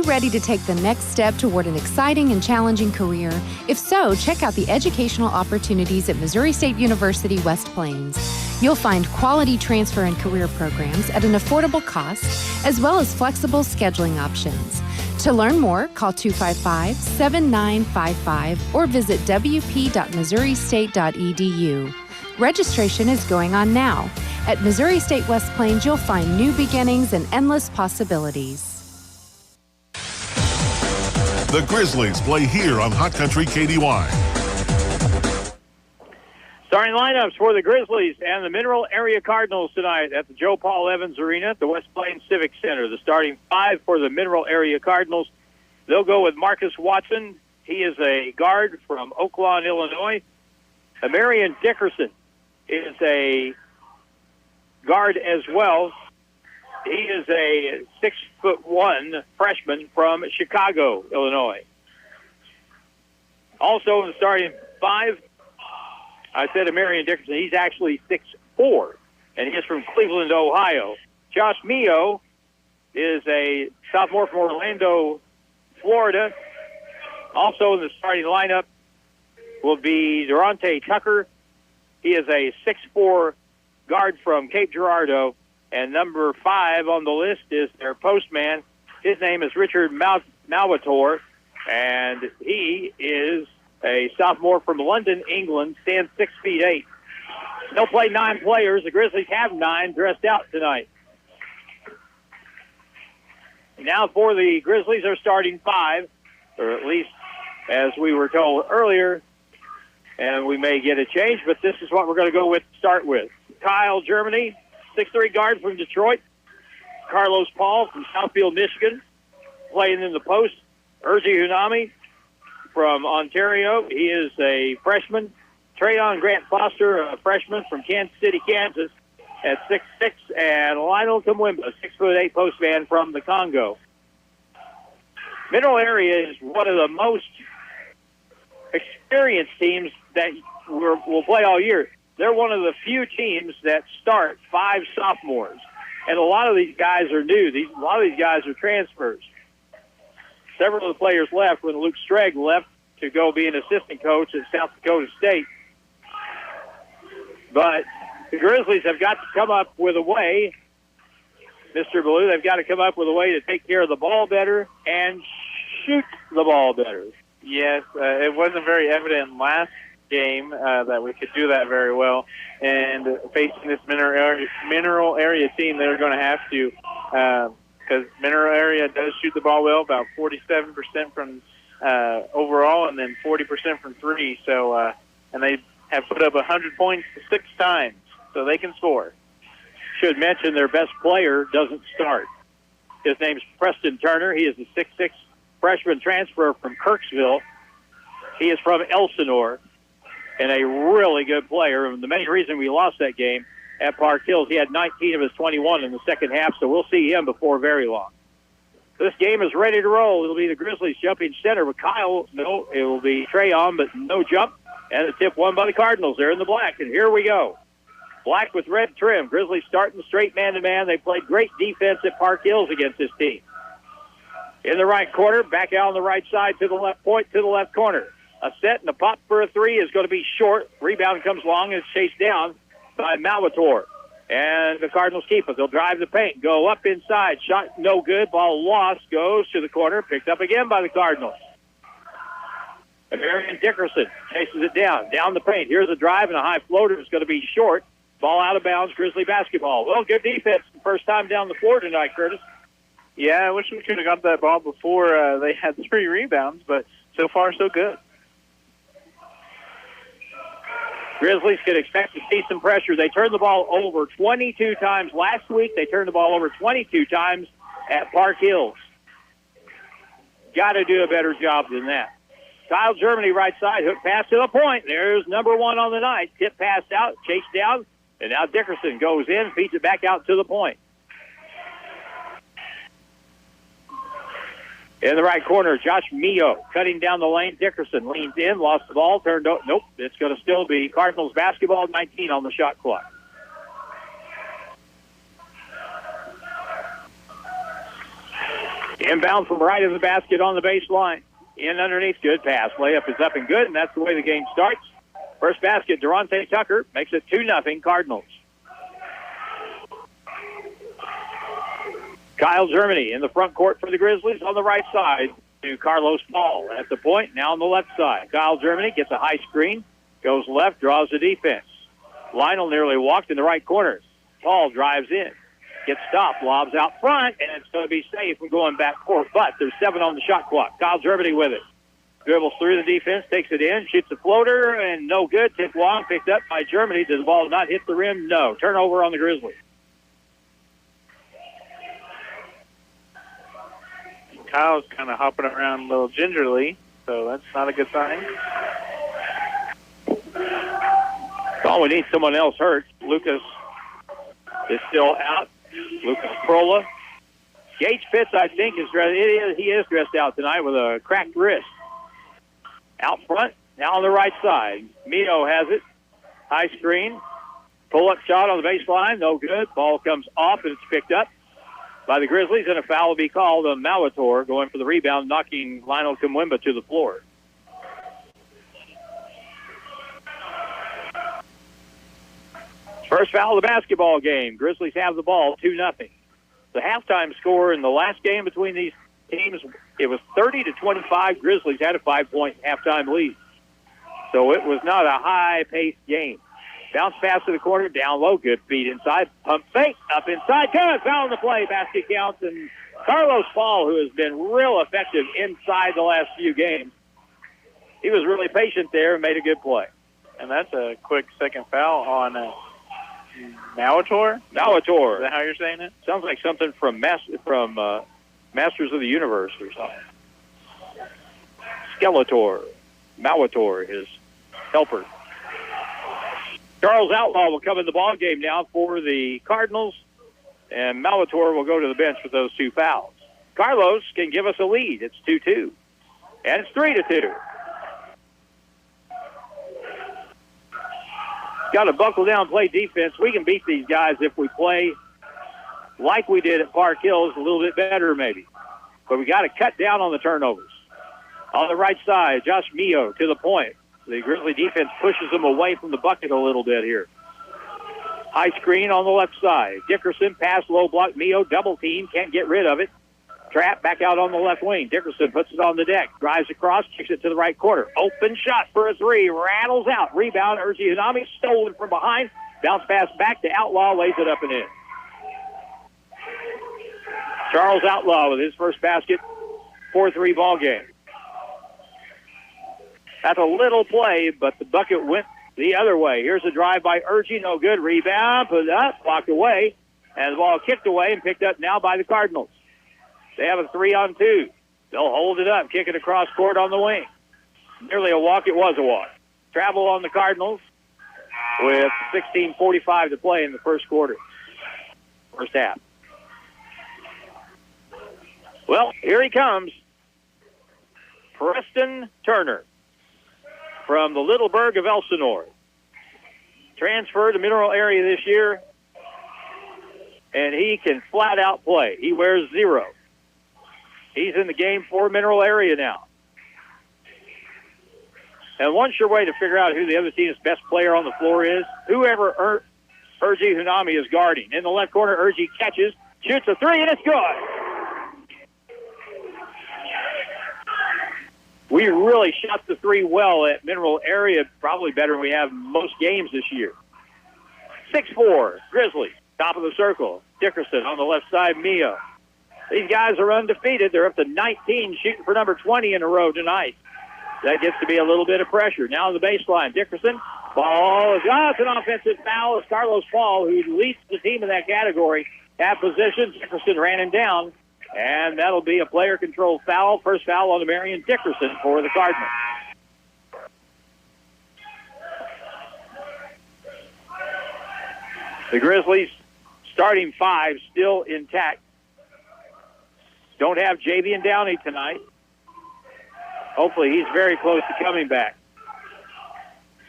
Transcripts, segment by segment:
ready to take the next step toward an exciting and challenging career? If so, check out the educational opportunities at Missouri State University West Plains. You'll find quality transfer and career programs at an affordable cost, as well as flexible scheduling options. To learn more, call 255-7955 or visit wp.missouristate.edu. Registration is going on now. At Missouri State West Plains, you'll find new beginnings and endless possibilities. The Grizzlies play here on Hot Country KDY. Starting lineups for the Grizzlies and the Mineral Area Cardinals tonight at the Joe Paul Evans Arena at the West Plains Civic Center. The starting five for the Mineral Area Cardinals. They'll go with Marcus Watson. He is a guard from Oaklawn, Illinois. Marion Dickerson is a guard as well. He is a 6'1" freshman from Chicago, Illinois. Also in the starting five, I said Marion Dickerson. He's actually 6'4", and he's from Cleveland, Ohio. Josh Mio is a sophomore from Orlando, Florida. Also in the starting lineup will be Durante Tucker. He is a 6'4" guard from Cape Girardeau. And number 5 on the list is their postman. His name is Richard Malvator, and he is a sophomore from London, England, stands 6'8". They'll play 9 players. The Grizzlies have 9 dressed out tonight. Now for the Grizzlies, are starting 5, or at least as we were told earlier, and we may get a change, but this is what we're going to go with to start with. Kyle Germany, 6'3" guard from Detroit. Carlos Paul from Southfield, Michigan, playing in the post. Urzi Hunami from Ontario. He is a freshman. Trayon Grant Foster, a freshman from Kansas City, Kansas, at 6'6", and Lionel Kamwimba, 6'8" postman from the Congo. Mineral Area is one of the most experienced teams that will play all year. They're one of the few teams that start 5 sophomores, and a lot of these guys are new. A lot of these guys are transfers. Several of the players left when Luke Stregg left to go be an assistant coach at South Dakota State. But the Grizzlies have got to come up with a way, Mr. Blue, they've got to come up with a way to take care of the ball better and shoot the ball better. Yes, it wasn't very evident last game that we could do that very well. And facing this mineral area team, they're going to have to, because Mineral Area does shoot the ball well, about 47% from overall, and then 40% from 3. So, and they have put up 100 points 6 times, so they can score. Should mention their best player doesn't start. His name's Preston Turner. He is a 6'6" freshman transfer from Kirksville. He is from Elsinore and a really good player. And the main reason we lost that game at Park Hills, he had 19 of his 21 in the second half, so we'll see him before very long. This game is ready to roll. It'll be the Grizzlies jumping center with Kyle. No, it will be Trayon, but no jump. And a tip won by the Cardinals. They're in the black, and here we go. Black with red trim. Grizzlies starting straight man-to-man. They played great defense at Park Hills against this team. In the right corner, back out on the right side to the left point, to the left corner. A set and a pop for a 3 is going to be short. Rebound comes long and it's chased down by Malvator. And the Cardinals keep it. They'll drive the paint, go up inside. Shot no good. Ball lost. Goes to the corner. Picked up again by the Cardinals. Marion Dickerson chases it down the paint. Here's a drive and a high floater. It's going to be short. Ball out of bounds, Grizzly basketball. Well, good defense the first time down the floor tonight, Curtis. Yeah, I wish we could have got that ball before they had 3 rebounds, but so far so good. Grizzlies can expect to see some pressure. They turned the ball over 22 times last week. They turned the ball over 22 times at Park Hills. Got to do a better job than that. Kyle Germany, right side, hook pass to the point. There's number 1 on the night. Tip pass out, chase down, and now Dickerson goes in, feeds it back out to the point. In the right corner, Josh Mio cutting down the lane. Dickerson leans in, lost the ball, turned out. Nope, it's going to still be Cardinals basketball, 19 on the shot clock. Inbound from right of the basket on the baseline. In underneath, good pass. Layup is up and good, and that's the way the game starts. First basket, Durante Tucker makes it 2-0 Cardinals. Kyle Germany in the front court for the Grizzlies on the right side to Carlos Paul at the point, now on the left side. Kyle Germany gets a high screen, goes left, draws the defense. Lionel nearly walked in the right corner. Paul drives in, gets stopped, lobs out front, and it's going to be safe from going back court. But there's 7 on the shot clock. Kyle Germany with it. Dribbles through the defense, takes it in, shoots a floater, and no good. Tip long, picked up by Germany. Does the ball not hit the rim? No. Turnover on the Grizzlies. Kyle's kind of hopping around a little gingerly, so that's not a good sign. Oh, we need someone else hurt. Lucas is still out. Lucas Prola. Gage Pitts, I think, is dressed. He is dressed out tonight with a cracked wrist. Out front, now on the right side. Mito has it. High screen. Pull-up shot on the baseline. No good. Ball comes off, and it's picked up by the Grizzlies, and a foul will be called on Malator going for the rebound, knocking Lionel Kumwemba to the floor. First foul of the basketball game. Grizzlies have the ball, 2-0. The halftime score in the last game between these teams, it was 30-25. Grizzlies had a 5-point halftime lead. So it was not a high-paced game. Bounce pass to the corner, down low, good feed inside, pump fake, up inside, good, foul on the play, basket counts, and Carlos Paul, who has been real effective inside the last few games, he was really patient there and made a good play. And that's a quick second foul on Malator? Malator. Is that how you're saying it? Sounds like something from Masters of the Universe or something. Skeletor. Malator, his helper. Charles Outlaw will come in the ball game now for the Cardinals, and Malator will go to the bench with those 2 fouls. Carlos can give us a lead. It's 2-2, and it's 3-2. Got to buckle down, play defense. We can beat these guys if we play like we did at Park Hills, a little bit better maybe. But we got to cut down on the turnovers. On the right side, Josh Mio to the point. The Grizzly defense pushes them away from the bucket a little bit here. High screen on the left side. Dickerson, pass, low block. Mio, double team, can't get rid of it. Trap back out on the left wing. Dickerson puts it on the deck. Drives across, kicks it to the right corner. Open shot for a 3. Rattles out. Rebound, Urgi Hanami, stolen from behind. Bounce pass back to Outlaw, lays it up and in. Charles Outlaw with his first basket, 4-3 ball game. That's a little play, but the bucket went the other way. Here's a drive by Urgi, no good. Rebound, put it up, blocked away, and the ball kicked away and picked up now by the Cardinals. They have a 3-on-2. They'll hold it up, kick it across court on the wing. Nearly a walk, it was a walk. Travel on the Cardinals with 16:45 to play in the first quarter, first half. Well, here he comes. Preston Turner from the Little Burg of Elsinore. Transferred to Mineral Area this year, and he can flat out play. He wears 0. He's in the game for Mineral Area now. And one sure way to figure out who the other team's best player on the floor is, whoever Urgi Hanami is guarding. In the left corner, Urgi catches, shoots a 3, and it's good. We really shot the 3 well at Mineral Area, probably better than we have most games this year. 6-4, Grizzlies, top of the circle. Dickerson on the left side, Mio. These guys are undefeated. They're up to 19, shooting for number 20 in a row tonight. That gets to be a little bit of pressure. Now on the baseline, Dickerson. Ball is it's an offensive foul. It's Carlos Paul, who leads the team in that category. Half position, Dickerson ran him down. And that'll be a player-controlled foul. First foul on the Marion Dickerson for the Cardinals. The Grizzlies starting 5 still intact. Don't have Javian Downey tonight. Hopefully he's very close to coming back.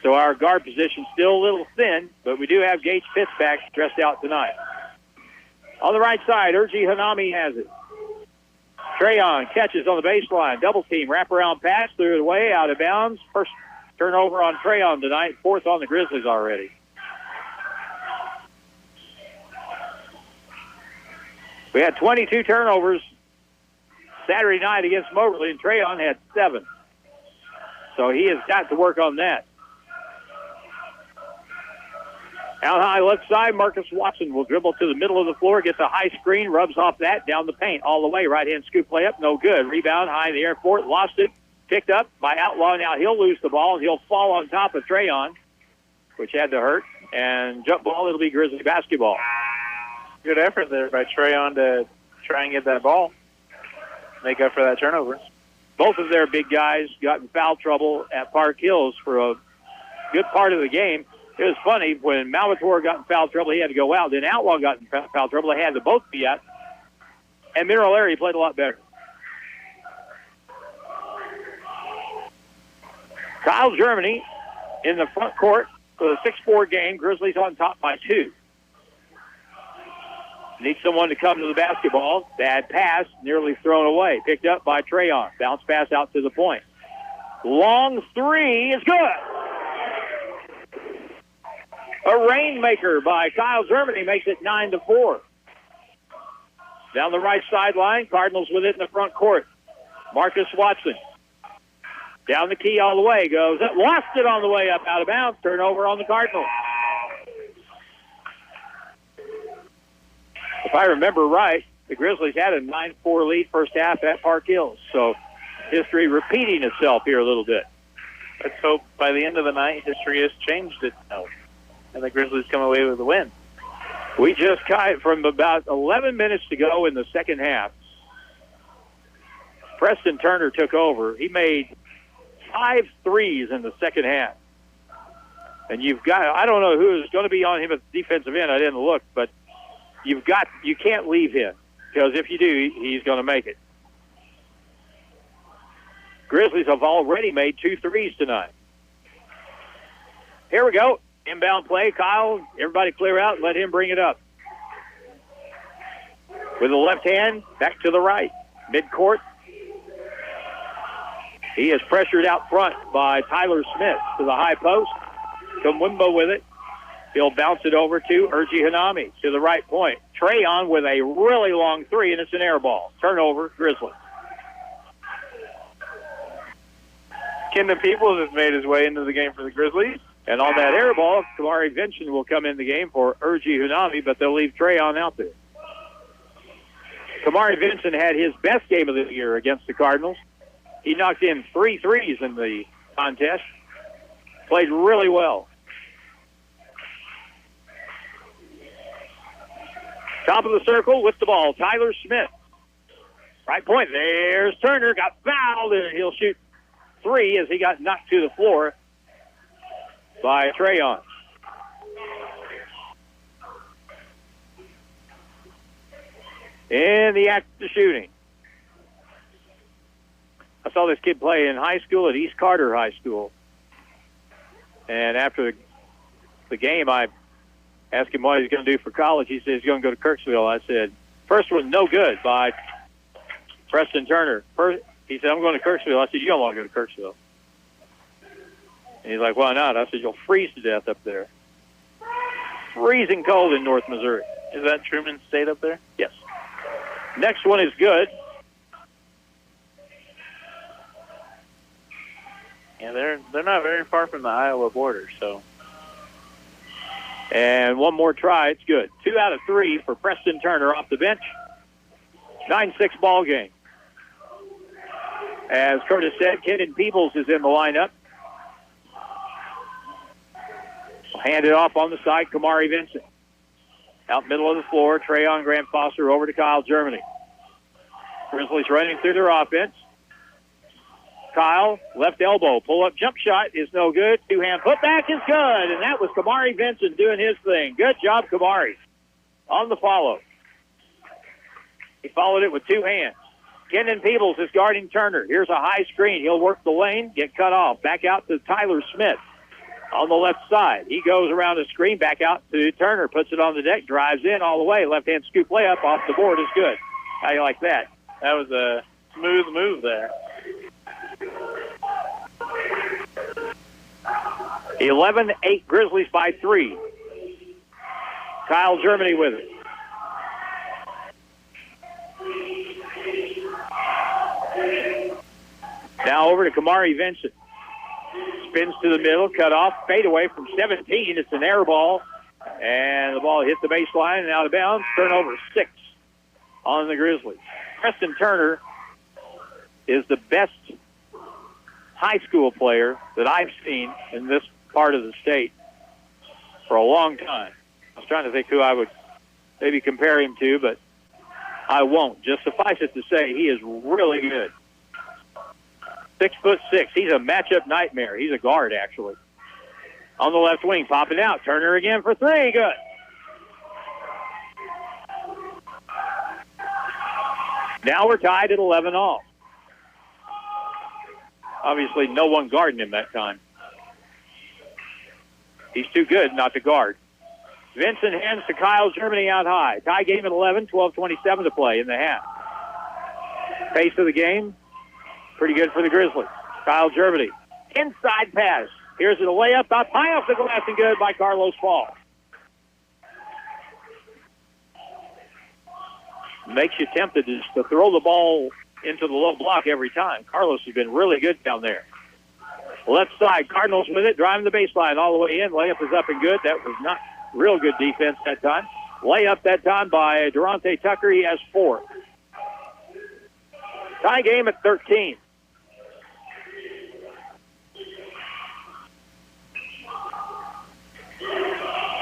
So our guard position still a little thin, but we do have Gage Pitts back dressed out tonight. On the right side, Urgi Hanami has it. Trayon catches on the baseline. Double team. Wraparound pass. Threw it away. Out of bounds. First turnover on Trayon tonight. Fourth on the Grizzlies already. We had 22 turnovers Saturday night against Moberly, and Trayon had 7. So he has got to work on that. Out high left side, Marcus Watson will dribble to the middle of the floor, gets a high screen, rubs off that, down the paint, all the way. Right-hand scoop play up, no good. Rebound high in the air for it, lost it, picked up by Outlaw. Now he'll lose the ball, and he'll fall on top of Trayon, which had to hurt. And jump ball, it'll be Grizzly basketball. Good effort there by Trayon to try and get that ball, make up for that turnover. Both of their big guys got in foul trouble at Park Hills for a good part of the game. It was funny, when Malmator got in foul trouble, he had to go out. Then Outlaw got in foul trouble. They had to both be out. And Mineral Area played a lot better. Kyle Germany in the front court for the 6-4 game. Grizzlies on top by 2. Need someone to come to the basketball. Bad pass, nearly thrown away. Picked up by Trayon. Bounce pass out to the point. Long three is good. A rainmaker by Kyle Germany makes it 9-4. Down the right sideline, Cardinals with it in the front court. Marcus Watson. Down the key all the way goes. Lost it on the way up, out of bounds. Turnover on the Cardinals. If I remember right, the Grizzlies had a 9-4 lead first half at Park Hills. So history repeating itself here a little bit. Let's hope by the end of the night history has changed itself and the Grizzlies come away with a win. We just got from about 11 minutes to go in the second half. Preston Turner took over. He made 5 threes in the second half. And you've got, I don't know who is going to be on him at the defensive end. I didn't look, but you can't leave him, because if you do, he's going to make it. Grizzlies have already made 2 threes tonight. Here we go. Inbound play. Kyle, everybody clear out and let him bring it up. With the left hand, back to the right. Midcourt. He is pressured out front by Tyler Smith to the high post. Kamwimba with it. He'll bounce it over to Urji Hanami to the right point. Trayon with a really long three, and it's an air ball. Turnover, Grizzlies. Kendon Peoples has made his way into the game for the Grizzlies. And on that air ball, Kamari Vincent will come in the game for Urji Hanami, but they'll leave Trayon out there. Kamari Vincent had his best game of the year against the Cardinals. He knocked in 3 threes in the contest. Played really well. Top of the circle with the ball, Tyler Smith. Right point, there's Turner, got fouled, and he'll shoot 3 as he got knocked to the floor by Trayon. In the act of shooting. I saw this kid play in high school at East Carter High School. And after the game, I asked him what he's going to do for college. He said he's going to go to Kirksville. I said, first one, no good, by Preston Turner. He said, I'm going to Kirksville. I said, you don't want to go to Kirksville. And he's like, why not? I said, you'll freeze to death up there. Freezing cold in North Missouri. Is that Truman State up there? Yes. Next one is good. Yeah, they're not very far from the Iowa border, so. And one more try, it's good. 2 out of 3 for Preston Turner off the bench. 9-6 ball game. As Curtis said, Kendon Peoples is in the lineup. Hand it off on the side, Kamari Vincent. Out middle of the floor, Trayon Grant Foster over to Kyle Germany. Grizzlies running through their offense. Kyle, left elbow, pull-up jump shot is no good. 2-hand putback is good, and that was Kamari Vincent doing his thing. Good job, Kamari. On the follow. He followed it with 2 hands. Kendon Peoples is guarding Turner. Here's a high screen. He'll work the lane, get cut off. Back out to Tyler Smith on the left side. He goes around the screen, back out to Turner, puts it on the deck, drives in all the way. Left-hand scoop layup off the board is good. How do you like that? That was a smooth move there. 11-8 Grizzlies by 3. Kyle Germany with it. Now over to Kamari Vincent. Spins to the middle, cut off, fade away from 17. It's an air ball, and the ball hit the baseline and out of bounds. Turnover 6 on the Grizzlies. Preston Turner is the best high school player that I've seen in this part of the state for a long time. I was trying to think who I would maybe compare him to, but I won't. Just suffice it to say, he is really good. 6'6". He's a matchup nightmare. He's a guard, actually. On the left wing, popping out. Turner again for 3. Good. Now we're tied at 11 all. Obviously, no one guarding him that time. He's too good not to guard. Vincent hands to Kyle Germany out high. Tie game at 11, 12:27 to play in the half. Pace of the game, pretty good for the Grizzlies. Kyle Germany, inside pass. Here's a layup, up high off the glass and good by Carlos Paul. Makes you tempted to throw the ball into the low block every time. Carlos has been really good down there. Left side, Cardinals with it, driving the baseline all the way in. Layup is up and good. That was not real good defense that time. Layup that time by Durante Tucker. He has 4. Tie game at 13.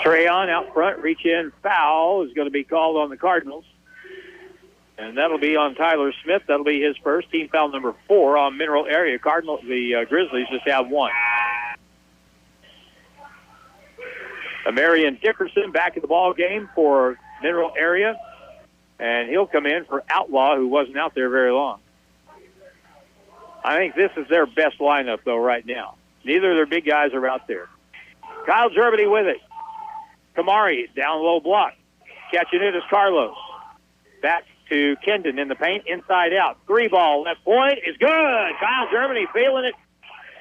Trayon out front, reach in, foul is going to be called on the Cardinals. And that'll be on Tyler Smith. That'll be his first. Team foul number 4 on Mineral Area. The Grizzlies just have 1. Marion Dickerson back in the ball game for Mineral Area. And he'll come in for Outlaw, who wasn't out there very long. I think this is their best lineup, though, right now. Neither of their big guys are out there. Kyle Germany with it. Kamari down low block. Catching it is Carlos. Back to Kendon in the paint, inside out. 3 ball, left point is good. Kyle Germany feeling it.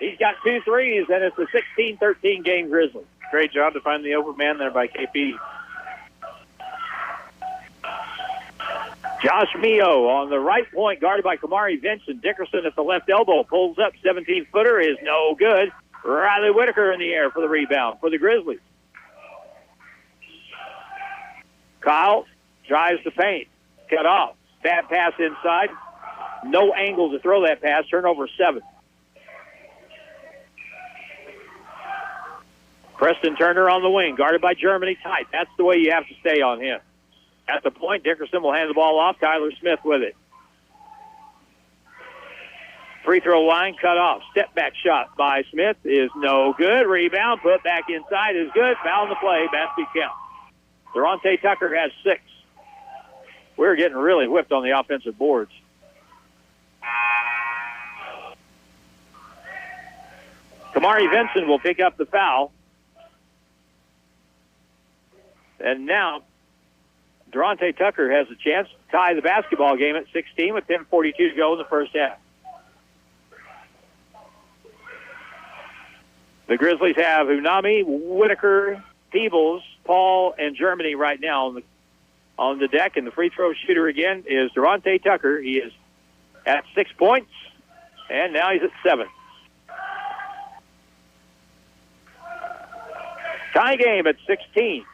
He's got 2 threes, and it's a 16-13 game Grizzlies. Great job to find the open man there by KP. Josh Mio on the right point, guarded by Kamari Vincent. Dickerson at the left elbow, pulls up, 17-footer is no good. Riley Whitaker in the air for the rebound for the Grizzlies. Kyle drives the paint. Cut off. Bad pass inside. No angle to throw that pass. Turnover 7. Preston Turner on the wing, guarded by Germany tight. That's the way you have to stay on him. At the point, Dickerson will hand the ball off. Tyler Smith with it. Free throw line cut off. Step back shot by Smith is no good. Rebound put back inside is good. Foul in the play. Basket count. Durante Tucker has 6. We're getting really whipped on the offensive boards. Kamari Vincent will pick up the foul. And now Durante Tucker has a chance to tie the basketball game at 16 with 10:42 to go in the first half. The Grizzlies have Unami, Whitaker, Peebles, Paul, and Germany right now on the deck, and the free throw shooter again is Durante Tucker. He is at 6 points, and now he's at 7. Tie game at 16.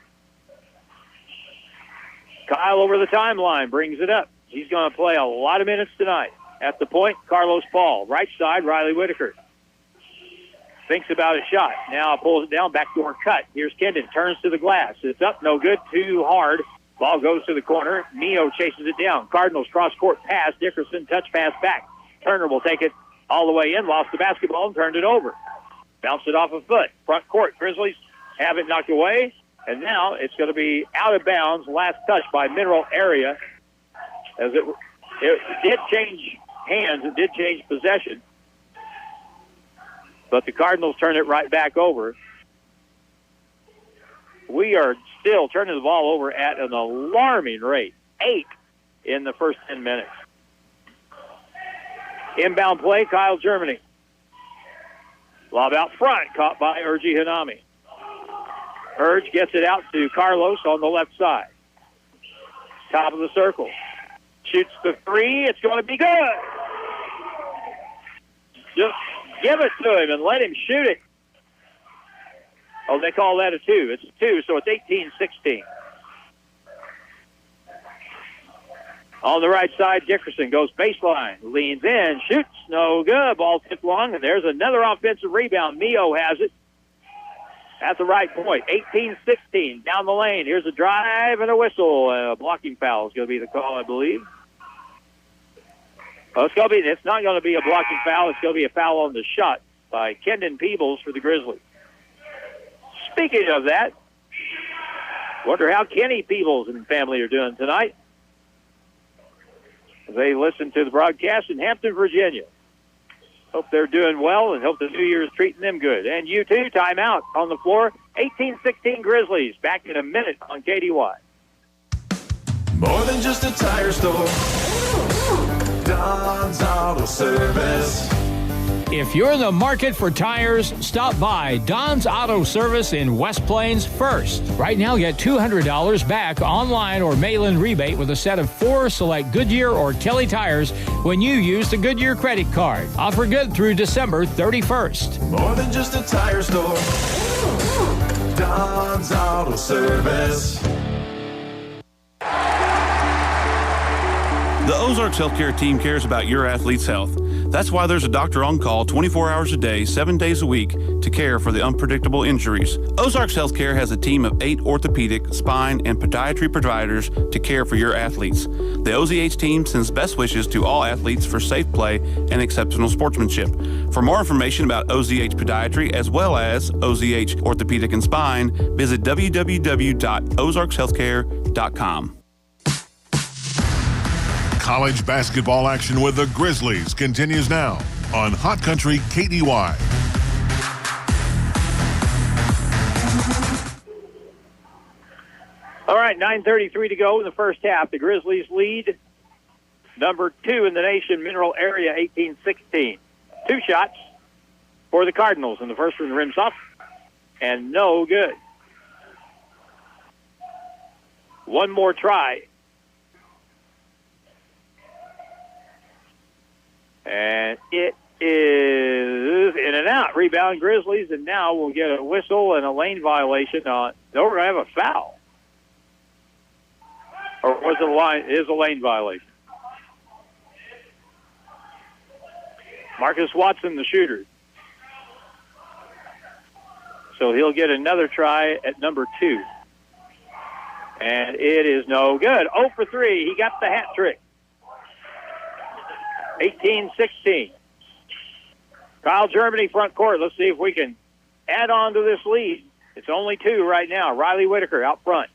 Kyle over the timeline brings it up. He's going to play a lot of minutes tonight. At the point, Carlos Paul. Right side, Riley Whitaker. Thinks about a shot. Now pulls it down, backdoor cut. Here's Kendon, turns to the glass. It's up, no good, too hard. Ball goes to the corner. Mio chases it down. Cardinals cross-court pass. Dickerson touch pass back. Turner will take it all the way in, lost the basketball, and turned it over. Bounced it off a foot. Front court, Grizzlies have it knocked away, and now it's going to be out of bounds. Last touch by Mineral Area. As it did change hands. It did change possession. But the Cardinals turn it right back over. We are still turning the ball over at an alarming rate. 8 in the first 10 minutes. Inbound play, Kyle Germany. Lob out front, caught by Urgi Hanami. Urge gets it out to Carlos on the left side. Top of the circle. Shoots the three. It's going to be good. Just give it to him and let him shoot it. Oh, they call that a two. It's a two, so it's 18-16. On the right side, Dickerson goes baseline, leans in, shoots, no good. Ball tipped long, and there's another offensive rebound. Mio has it at the right point. 18-16, down the lane. Here's a drive and a whistle. A blocking foul is going to be the call, I believe. Well, it's not going to be a blocking foul. It's going to be a foul on the shot by Kendon Peebles for the Grizzlies. Speaking of that, wonder how Kenny Peebles and family are doing tonight. They listen to the broadcast in Hampton, Virginia. Hope they're doing well and hope the new year is treating them good. And you too, timeout on the floor. 18-16 Grizzlies. Back in a minute on KDY. More than just a tire store. Don's Auto Service. If you're in the market for tires, stop by Don's Auto Service in West Plains first. Right now, get $200 back online or mail-in rebate with a set of 4 select Goodyear or Kelly tires when you use the Goodyear credit card. Offer good through December 31st. More than just a tire store. Don's Auto Service. The Ozarks Healthcare team cares about your athlete's health. That's why there's a doctor on call 24 hours a day, 7 days a week to care for the unpredictable injuries. Ozarks Healthcare has a team of 8 orthopedic, spine, and podiatry providers to care for your athletes. The OZH team sends best wishes to all athletes for safe play and exceptional sportsmanship. For more information about OZH Podiatry as well as OZH Orthopedic and Spine, visit www.ozarkshealthcare.com. College basketball action with the Grizzlies continues now on Hot Country KDY. All right, 9:33 to go in the first half. The Grizzlies lead number 2 in the nation, Mineral Area, 18-16. 2 shots for the Cardinals, and the first one rims off, and no good. One more try. And it is in and out. Rebound Grizzlies, and now we'll get a whistle and a lane violation on. No, we're going to have a foul. Or was it a line? It is a lane violation. Marcus Watson, the shooter. So he'll get another try at number 2. And it is no good. 0 for 3. He got the hat trick. 18-16. Kyle Germany front court. Let's see if we can add on to this lead. It's only 2 right now. Riley Whitaker out front.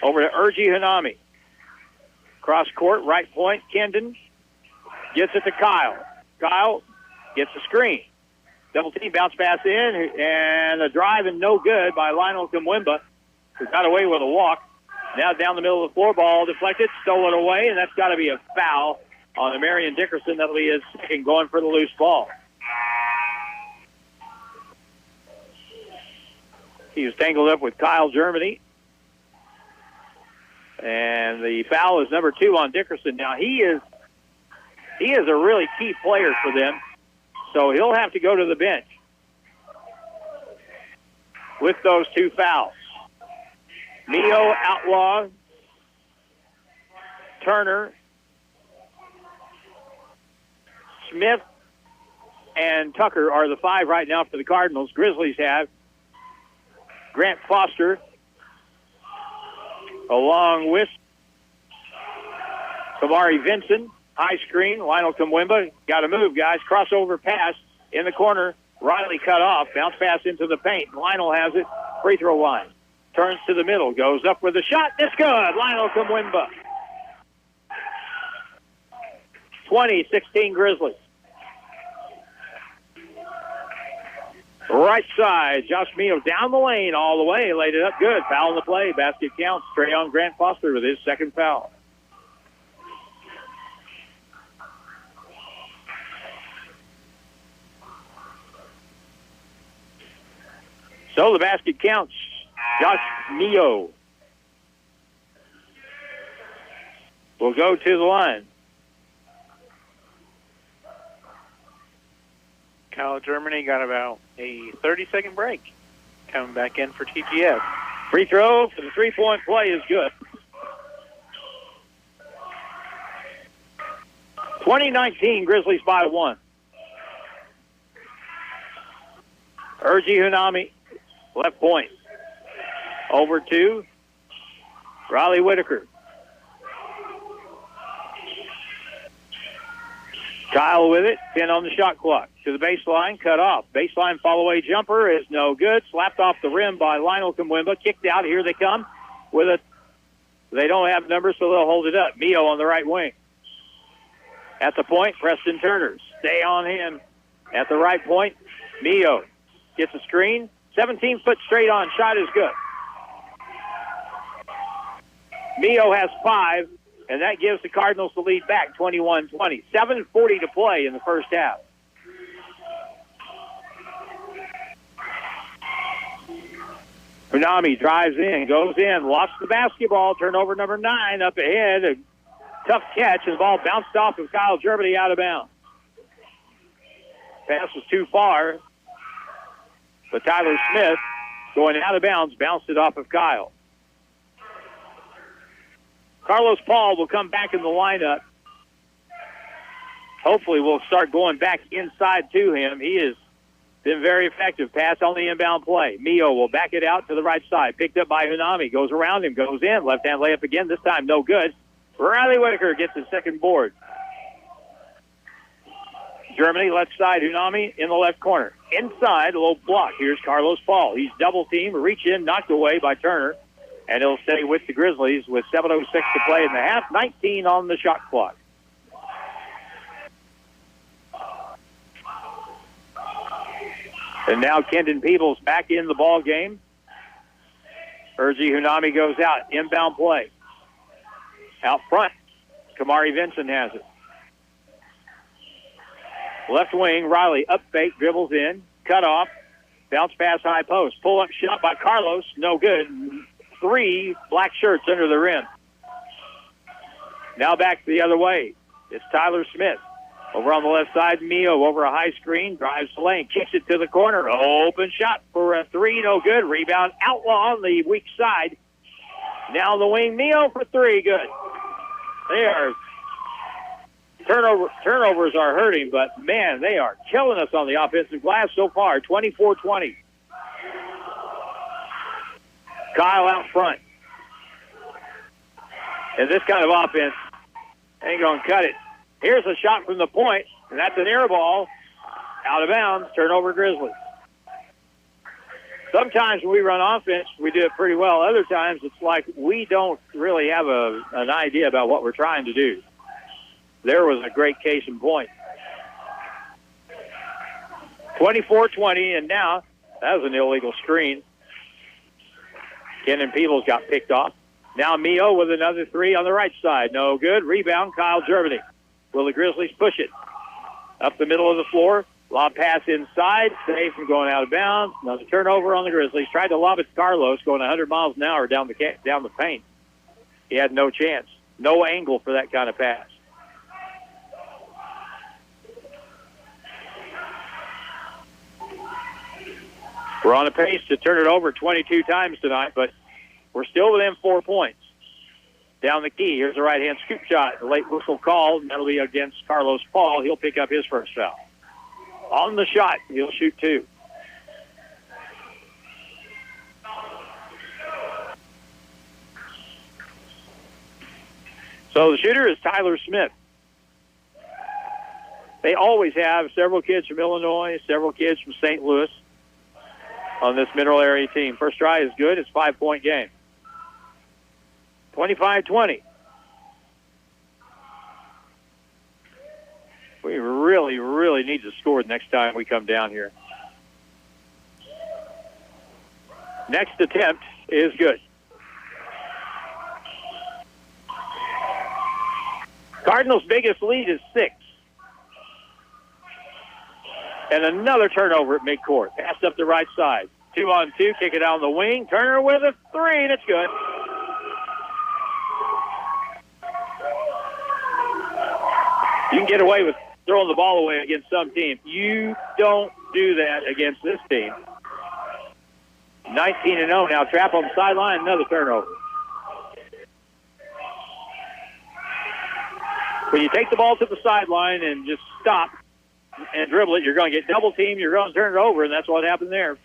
Over to Urgi Hanami. Cross court, right point. Kendon gets it to Kyle. Kyle gets the screen. Double team bounce pass in, and a drive and no good by Lionel Kumwemba, who got away with a walk. Now down the middle of the floor, ball deflected, stolen away, and that's got to be a foul on the Marion Dickerson. That'll be his second, going for the loose ball. He was tangled up with Kyle Germany. And the foul is number 2 on Dickerson. Now he is a really key player for them, so he'll have to go to the bench with those 2 fouls. Mio, Outlaw, Turner, Smith, and Tucker are the 5 right now for the Cardinals. Grizzlies have Grant Foster, along with Kamari Vinson. High screen, Lionel Kumwemba. Got to move, guys. Crossover pass in the corner. Riley cut off. Bounce pass into the paint. Lionel has it. Free throw line. Turns to the middle. Goes up with a shot. It's good. Lionel Kumwemba. 20-16 Grizzlies. Right side, Josh Mio down the lane all the way, laid it up good. Foul in the play, basket counts. Straight on Grant Foster with his second foul. So the basket counts. Josh Mio will go to the line. Kyle Germany got about a 30-second break. Coming back in for TGS. Free throw for the three-point play is good. 2019 Grizzlies by 1. Urgi Hunami, left point. Over to Riley Whitaker. Kyle with it, 10 on the shot clock. To the baseline, cut off. Baseline follow-away jumper is no good. Slapped off the rim by Lionel Kamwimba. Kicked out. Here they come with it. They don't have numbers, so they'll hold it up. Mio on the right wing. At the point, Preston Turner. Stay on him. At the right point, Mio gets a screen. 17-foot straight on shot is good. Mio has 5, and that gives the Cardinals the lead back, 21-20. 7:40 to play in the first half. Hunami drives in, goes in, lost the basketball. Turnover number 9 up ahead. A tough catch, and the ball bounced off of Kyle Germany out of bounds. Pass was too far, but Tyler Smith, going out of bounds, bounced it off of Kyle. Carlos Paul will come back in the lineup. Hopefully we'll start going back inside to him. He has been very effective. Pass on the inbound play. Mio will back it out to the right side. Picked up by Hunami. Goes around him. Goes in. Left-hand layup again. This time no good. Riley Whitaker gets his second board. Germany left side. Hunami in the left corner. Inside, a low block. Here's Carlos Paul. He's double-teamed. Reach in. Knocked away by Turner. And he'll stay with the Grizzlies with 7:06 to play in the half. 19 on the shot clock. And now Kendon Peebles back in the ball game. Urgi Hunami goes out. Inbound play. Out front. Kamari Vincent has it. Left wing, Riley up fake, dribbles in. Cut off. Bounce pass high post. Pull up shot by Carlos. No good. 3 black shirts under the rim. Now back the other way. It's Tyler Smith. Over on the left side, Mio over a high screen, drives the lane, kicks it to the corner. Open shot for a 3, no good. Rebound, Outlaw on the weak side. Now the wing, Mio for 3, good. They are turnovers are hurting, but man, they are killing us on the offensive glass so far. 24-20. Kyle out front. And this kind of offense ain't going to cut it. Here's a shot from the point, and that's an air ball. Out of bounds, turnover Grizzlies. Sometimes when we run offense, we do it pretty well. Other times, it's like we don't really have an idea about what we're trying to do. There was a great case in point. 24-20, and now that was an illegal screen. Kendon Peebles got picked off. Now Mio with another 3 on the right side. No good. Rebound, Kyle Germany. Will the Grizzlies push it? Up the middle of the floor. Lob pass inside. Saved from going out of bounds. Another turnover on the Grizzlies. Tried to lob it to Carlos, going 100 miles an hour down the paint. He had no chance. No angle for that kind of pass. We're on a pace to turn it over 22 times tonight, but we're still within 4 points. Down the key, here's a right-hand scoop shot. The late whistle called, and that'll be against Carlos Paul. He'll pick up his first foul. On the shot, he'll shoot 2. So the shooter is Tyler Smith. They always have several kids from Illinois, several kids from St. Louis on this mineral area team. First try is good. It's a 5-point game. 25-20. We really, really need to score the next time we come down here. Next attempt is good. Cardinals' biggest lead is 6. And another turnover at midcourt. Pass up the right side. 2-on-2, kick it out on the wing. Turner with a three, and it's good. You can get away with throwing the ball away against some team. You don't do that against this team. 19-0 now. Trap on the sideline, another turnover. When you take the ball to the sideline and just stop and dribble it, you're going to get double teamed, you're going to turn it over, and that's what happened there.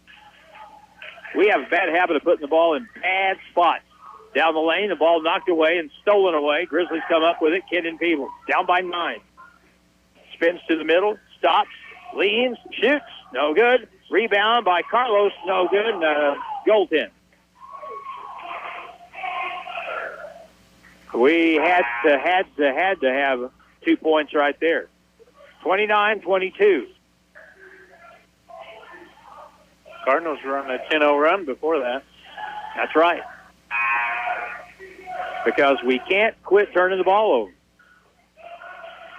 We have a bad habit of putting the ball in bad spots. Down the lane, the ball knocked away and stolen away. Grizzlies come up with it. Kenan Peebles down by 9. Spins to the middle, stops, leans, shoots, no good. Rebound by Carlos, no good. Goaltend. We had to have 2 points right there. 29-22. Cardinals run a 10-0 run before that. That's right. Because we can't quit turning the ball over.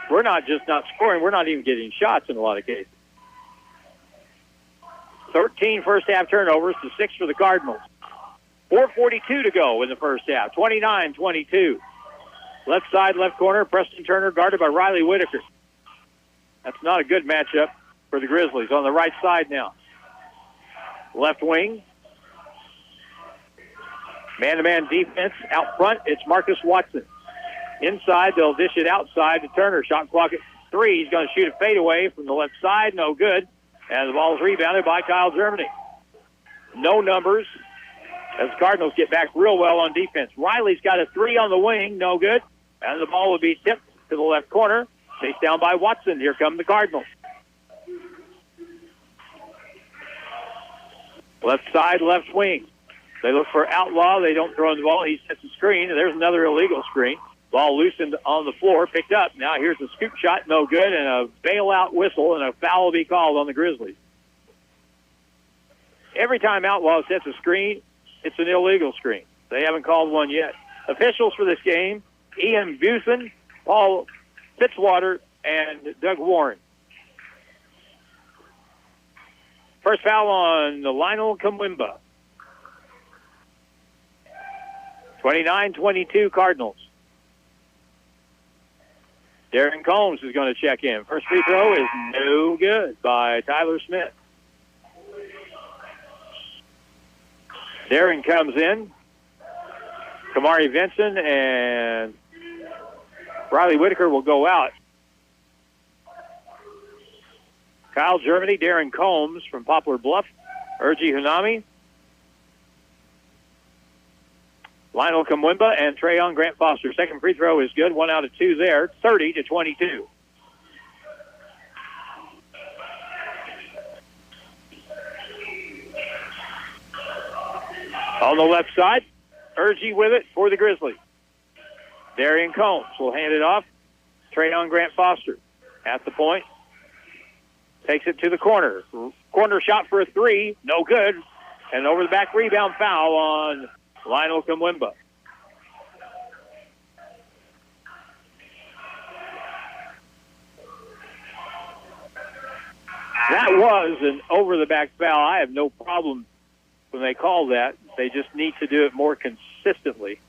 We're not just not scoring, we're not even getting shots in a lot of cases. 13 first-half turnovers to 6 for the Cardinals. 4:42 to go in the first half. 29-22. Left side, left corner, Preston Turner guarded by Riley Whitaker. That's not a good matchup for the Grizzlies. On the right side now. Left wing. Man-to-man defense out front. It's Marcus Watson. Inside, they'll dish it outside to Turner. Shot clock at 3. He's going to shoot a fadeaway from the left side. No good. And the ball is rebounded by Kyle Germany. No numbers as the Cardinals get back real well on defense. Riley's got a 3 on the wing. No good. And the ball will be tipped to the left corner. Chased down by Watson. Here come the Cardinals. Left side, left wing. They look for Outlaw. They don't throw in the ball. He sets a screen. There's another illegal screen. Ball loosened on the floor, picked up. Now here's a scoop shot, no good, and a bailout whistle, and a foul will be called on the Grizzlies. Every time Outlaw sets a screen, it's an illegal screen. They haven't called one yet. Officials for this game, Ian Busen, Paul Fitzwater, and Doug Warren. First foul on Lionel Kamwimba. 29-22 Cardinals. Darren Combs is going to check in. First free throw is no good by Tyler Smith. Darren comes in. Kamari Vinson and Riley Whitaker will go out. Kyle Germany, Darren Combs from Poplar Bluff, Urgi Hunami, Lionel Kamwimba, and Trayon Grant Foster. Second free throw is good. 1 out of 2 there. 30-22. On the left side, Urgi with it for the Grizzlies. Darian Combs will hand it off. Trayon Grant Foster at the point. Takes it to the corner. Corner shot for a 3. No good. And over the back rebound foul on Lionel Kamwimba. That was an over-the-back foul. I have no problem when they call that. They just need to do it more consistently.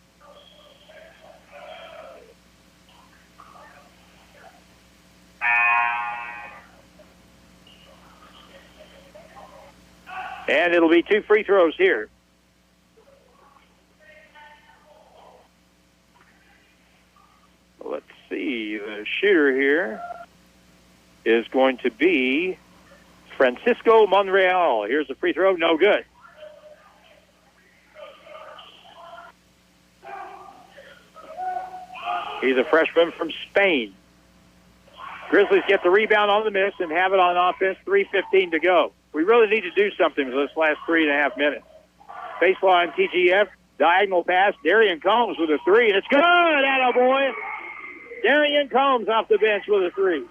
And it'll be 2 free throws here. Let's see. The shooter here is going to be Francisco Monreal. Here's the free throw. No good. He's a freshman from Spain. Grizzlies get the rebound on the miss and have it on offense. 3:15 to go. We really need to do something with this last 3.5 minutes. Baseline TGF, diagonal pass. Darian Combs with a 3, and it's good. Attaboy. Darian Combs off the bench with a 3.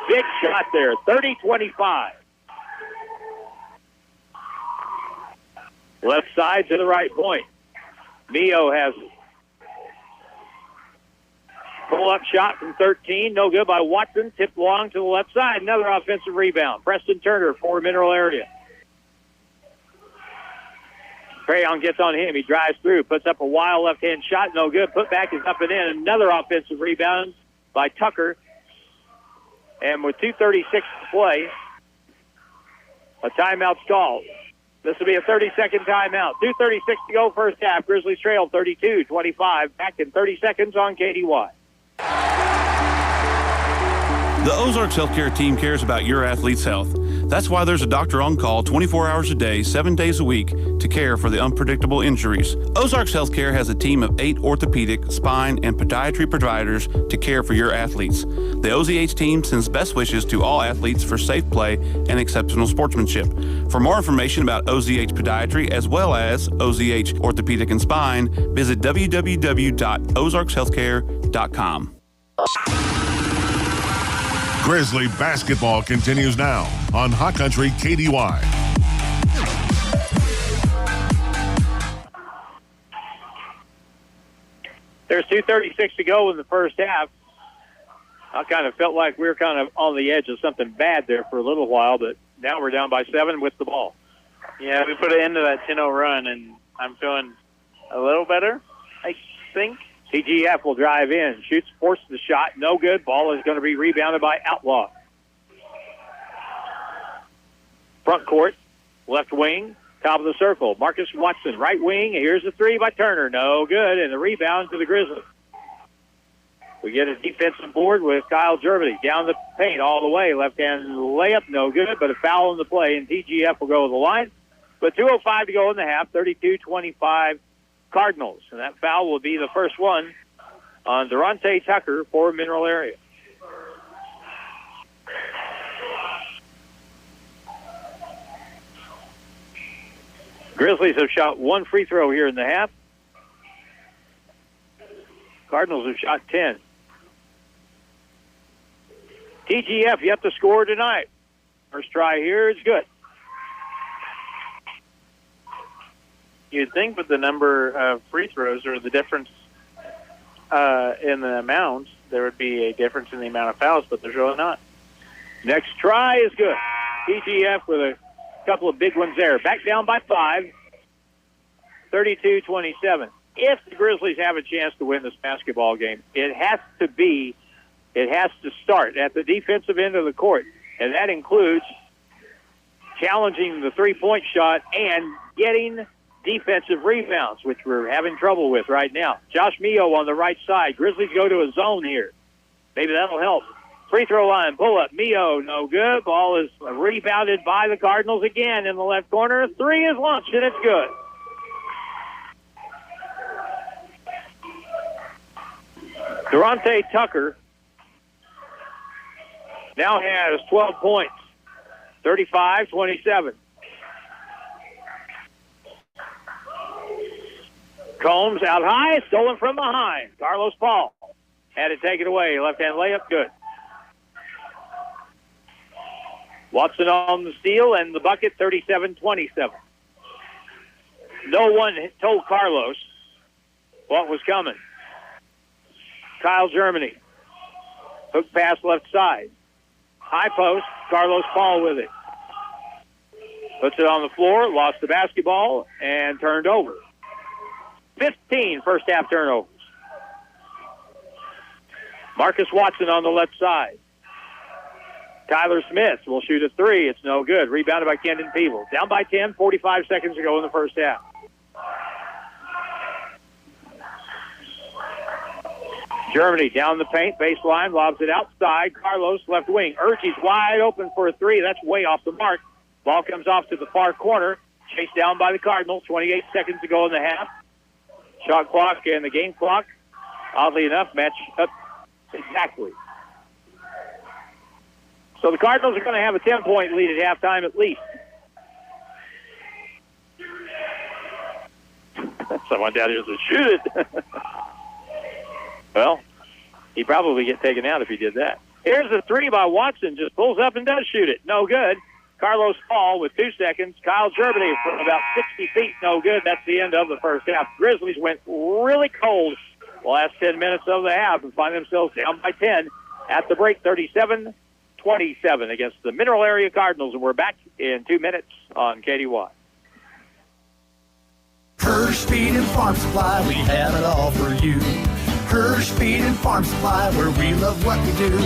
Big shot there. 30-25. Left side to the right point. Mio has it. Pull-up shot from 13. No good by Watson. Tipped long to the left side. Another offensive rebound. Preston Turner for Mineral Area. Crayon gets on him. He drives through, puts up a wild left-hand shot. No good. Put back is up and in. Another offensive rebound by Tucker. And with 2:36 to play, a timeout's called. This will be a 30-second timeout. 2:36 to go, first half. Grizzlies trail 32-25. Back in 30 seconds on KDY. The Ozarks Healthcare team cares about your athlete's health. That's why there's a doctor on call 24 hours a day, 7 days a week to care for the unpredictable injuries. Ozarks Healthcare has a team of 8 orthopedic, spine, and podiatry providers to care for your athletes. The OZH team sends best wishes to all athletes for safe play and exceptional sportsmanship. For more information about OZH Podiatry as well as OZH Orthopedic and Spine, visit www.ozarkshealthcare.com. Grizzly basketball continues now on Hot Country KDY. There's 2:36 to go in the first half. I kind of felt like we were kind of on the edge of something bad there for a little while, but now we're down by 7 with the ball. Yeah, we put it into that 10-0 run, and I'm feeling a little better, I think. TGF will drive in, shoots, forces the shot, no good. Ball is going to be rebounded by Outlaw. Front court, left wing, top of the circle. Marcus Watson, right wing. Here's the three by Turner, no good, and the rebound to the Grizzlies. We get a defensive board with Kyle Germany down the paint all the way. Left-hand layup, no good, but a foul in the play, and TGF will go to the line. But 2:05 to go in the half, 32-25 Cardinals. And that foul will be the first one on Durante Tucker for Mineral Area. Grizzlies have shot one free throw here in the half. Cardinals have shot 10. TGF yet to score tonight. First try here is good. You'd think with the number of free throws or the difference in the amount, there would be a difference in the amount of fouls, but there's really not. Next try is good. TGF with a couple of big ones there. Back down by 5, 32-27. If the Grizzlies have a chance to win this basketball game, it has to start at the defensive end of the court, and that includes challenging the three-point shot and getting defensive rebounds, which we're having trouble with right now. Josh Mio on the right side. Grizzlies go to a zone here. Maybe that'll help. Free throw line, pull up. Mio, no good. Ball is rebounded by the Cardinals again in the left corner. Three is launched, and it's good. Durante Tucker now has 12 points, 35-27. Combs out high, stolen from behind. Carlos Paul had to take it away. Left-hand layup, good. Watson on the steal and the bucket, 37-27. No one told Carlos what was coming. Kyle Germany. Hook pass left side. High post, Carlos Paul with it. Puts it on the floor, lost the basketball, and turned over. 15 first half turnovers. Marcus Watson on the left side. Tyler Smith will shoot a three. It's no good. Rebounded by Kendon Peebles. Down by 10, 45 seconds to go in the first half. Germany down the paint, baseline, lobs it outside. Carlos, left wing. Urgie's wide open for a three. That's way off the mark. Ball comes off to the far corner. Chased down by the Cardinals. 28 seconds to go in the half. Shot clock and the game clock, oddly enough, match up exactly. So the Cardinals are going to have a 10-point lead at halftime at least. Someone down here says, shoot it. Well, he'd probably get taken out if he did that. Here's the three by Watson. Just pulls up and does shoot it. No good. Carlos Paul with 2 seconds. Kyle Germany from about 60 feet. No good. That's the end of the first half. Grizzlies went really cold the last 10 minutes of the half and find themselves down by 10 at the break, 37-27 against the Mineral Area Cardinals. And we're back in 2 minutes on KDY. Feed and Farm Supply, we have it all for you. Hirsch Feed and Farm Supply, where we love what we do.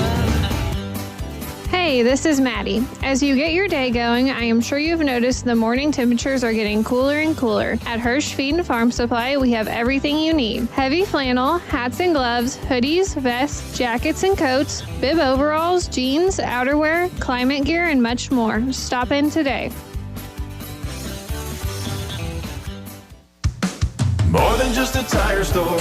Hey, this is Maddie. As you get your day going, I am sure you've noticed the morning temperatures are getting cooler and cooler. At Hirsch Feed and Farm Supply, we have everything you need. Heavy flannel, hats and gloves, hoodies, vests, jackets and coats, bib overalls, jeans, outerwear, climate gear, and much more. Stop in today. More than just a tire store.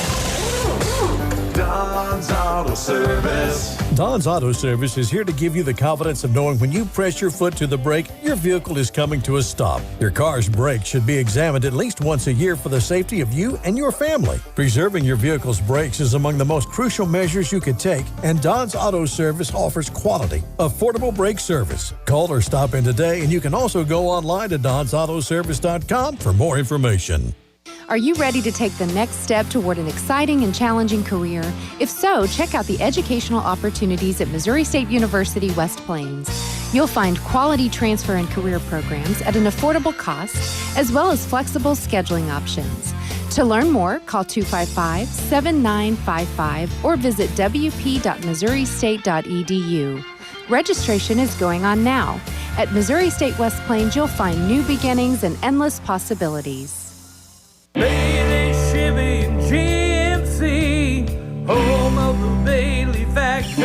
Don's Auto Service. Don's Auto Service is here to give you the confidence of knowing when you press your foot to the brake, your vehicle is coming to a stop. Your car's brakes should be examined at least once a year for the safety of you and your family. Preserving your vehicle's brakes is among the most crucial measures you could take, and Don's Auto Service offers quality, affordable brake service. Call or stop in today, and you can also go online to donsautoservice.com for more information. Are you ready to take the next step toward an exciting and challenging career? If so, check out the educational opportunities at Missouri State University West Plains. You'll find quality transfer and career programs at an affordable cost, as well as flexible scheduling options. To learn more, call 255-7955 or visit wp.missouristate.edu. Registration is going on now. At Missouri State West Plains, you'll find new beginnings and endless possibilities. Bailey Chevy GMC, home of the Bailey Factor.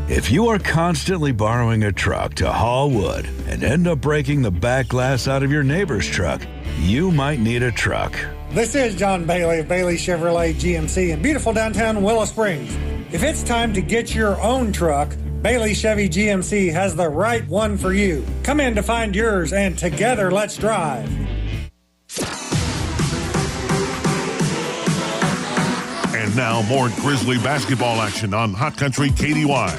If you are constantly borrowing a truck to haul wood and end up breaking the back glass out of your neighbor's truck, you might need a truck. This is John Bailey of Bailey Chevrolet GMC in beautiful downtown Willow Springs. If it's time to get your own truck, Bailey Chevy GMC has the right one for you. Come in to find yours, and together let's drive. And now more Grizzly basketball action on Hot Country KDY.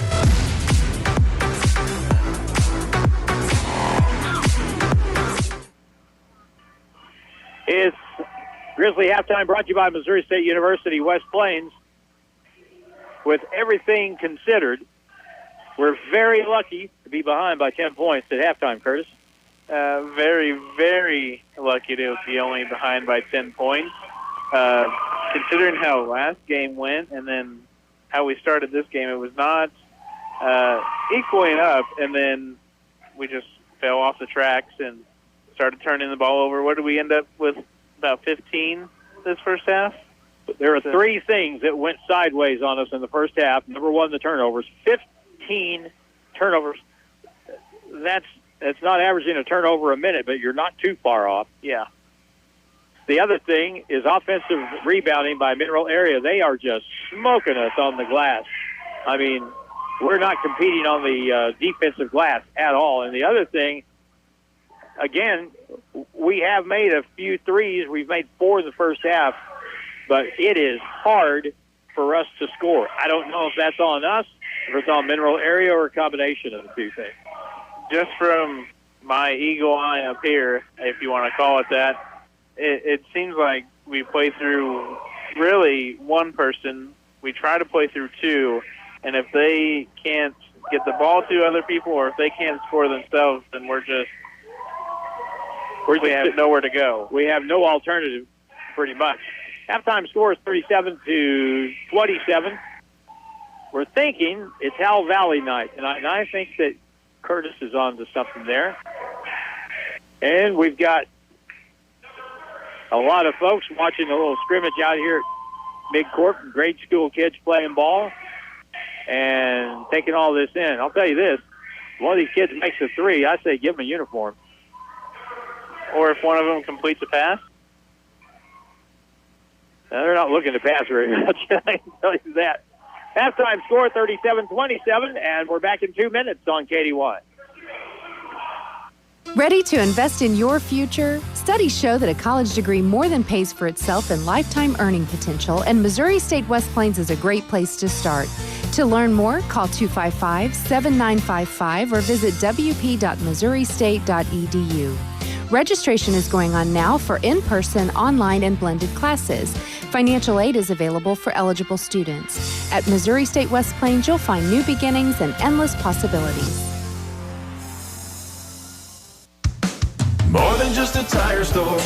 It's Grizzly halftime brought to you by Missouri State University West Plains. With everything considered, we're very lucky to be behind by 10 points at halftime, Curtis. Very, very lucky to be only behind by 10 points. Considering how last game went and then how we started this game, it was not equaling up, and then we just fell off the tracks and started turning the ball over. What did we end up with? About 15 this first half? There are three things that went sideways on us in the first half. Number one, the turnovers. 15 turnovers. That's not averaging a turnover a minute, but you're not too far off. Yeah. The other thing is offensive rebounding by Mineral Area. They are just smoking us on the glass. I mean, we're not competing on the defensive glass at all. And the other thing, again, we have made a few threes. We've made 4 in the first half, but it is hard for us to score. I don't know if that's on us, if it's on Mineral Area, or a combination of the two things. Just from my eagle eye up here, if you want to call it that, it seems like we play through really one person. We try to play through two, and if they can't get the ball to other people, or if they can't score themselves, then we have nowhere to go. We have no alternative, pretty much. Halftime score is 37-27. We're thinking it's Howell Valley night, and I think that Curtis is on to something there. And we've got a lot of folks watching a little scrimmage out here at midcourt, grade school kids playing ball and taking all this in. I'll tell you this, one of these kids makes a three, I say give them a uniform. Or if one of them completes a pass? Now, they're not looking to pass very much, I can tell you that. Halftime score 37-27, and we're back in 2 minutes on KDY. Ready to invest in your future? Studies show that a college degree more than pays for itself in lifetime earning potential, and Missouri State West Plains is a great place to start. To learn more, call 255-7955 or visit wp.missouristate.edu. Registration is going on now for in-person, online, and blended classes. Financial aid is available for eligible students. At Missouri State West Plains, you'll find new beginnings and endless possibilities. More than just a tire store.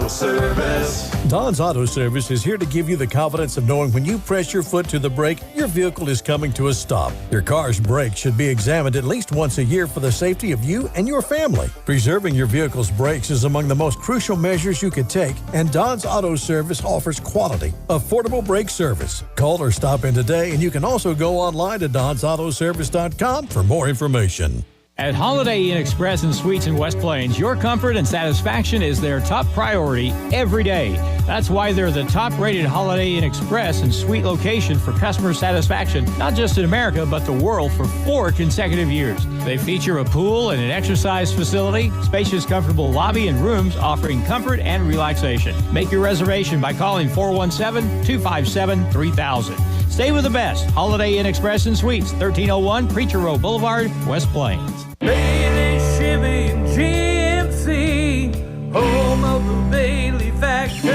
Service. Don's Auto Service is here to give you the confidence of knowing when you press your foot to the brake, your vehicle is coming to a stop. Your car's brakes should be examined at least once a year for the safety of you and your family. Preserving your vehicle's brakes is among the most crucial measures you could take, and Don's Auto Service offers quality, affordable brake service. Call or stop in today, and you can also go online to donsautoservice.com for more information. At Holiday Inn Express and Suites in West Plains, your comfort and satisfaction is their top priority every day. That's why they're the top-rated Holiday Inn Express and Suite location for customer satisfaction, not just in America, but the world for 4 consecutive years. They feature a pool and an exercise facility, spacious, comfortable lobby and rooms offering comfort and relaxation. Make your reservation by calling 417-257-3000. Stay with the best. Holiday Inn Express and Suites, 1301 Preacher Row Boulevard, West Plains. Bailey Chevy and GMC, home of the Bailey factor.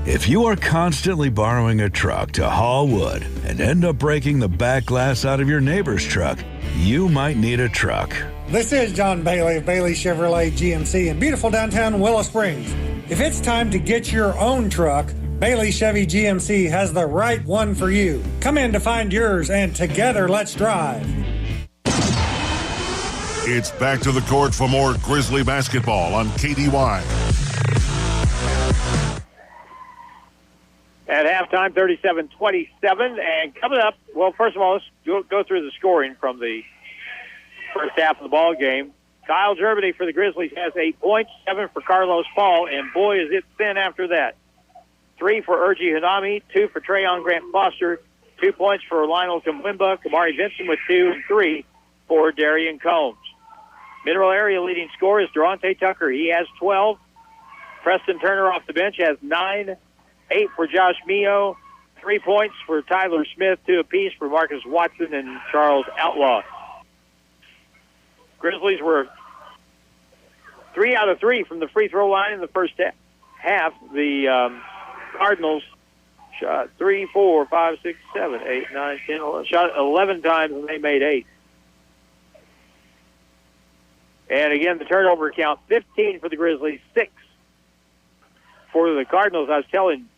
If you are constantly borrowing a truck to haul wood and end up breaking the back glass out of your neighbor's truck, you might need a truck. This is John Bailey of Bailey Chevrolet GMC in beautiful downtown Willow Springs. If it's time to get your own truck, Bailey Chevy GMC has the right one for you. Come in to find yours, and together let's drive. It's back to the court for more Grizzly basketball on KDY. At halftime, 37-27. And coming up, well, first of all, let's go through the scoring from the first half of the ball game. Kyle Germany for the Grizzlies has 8 points, 7 for Carlos Paul, and boy, is it thin after that. 3 for Urgi Hanami, 2 for Trayon Grant Foster, 2 points for Lionel Kamwimba, Kamari Vincent with 2, and 3 for Darian Combs. Mineral area leading scorer is Durante Tucker. He has 12. Preston Turner off the bench has 9. 8 for Josh Mio. 3 points for Tyler Smith. 2 apiece for Marcus Watson and Charles Outlaw. Grizzlies were 3 out of 3 from the free throw line in the first half. The Cardinals shot 3, 4, 5, 6, 7, 8, 9, 10, 11. Shot 11 times and they made 8. And again, the turnover count, 15 for the Grizzlies, 6 for the Cardinals. I was telling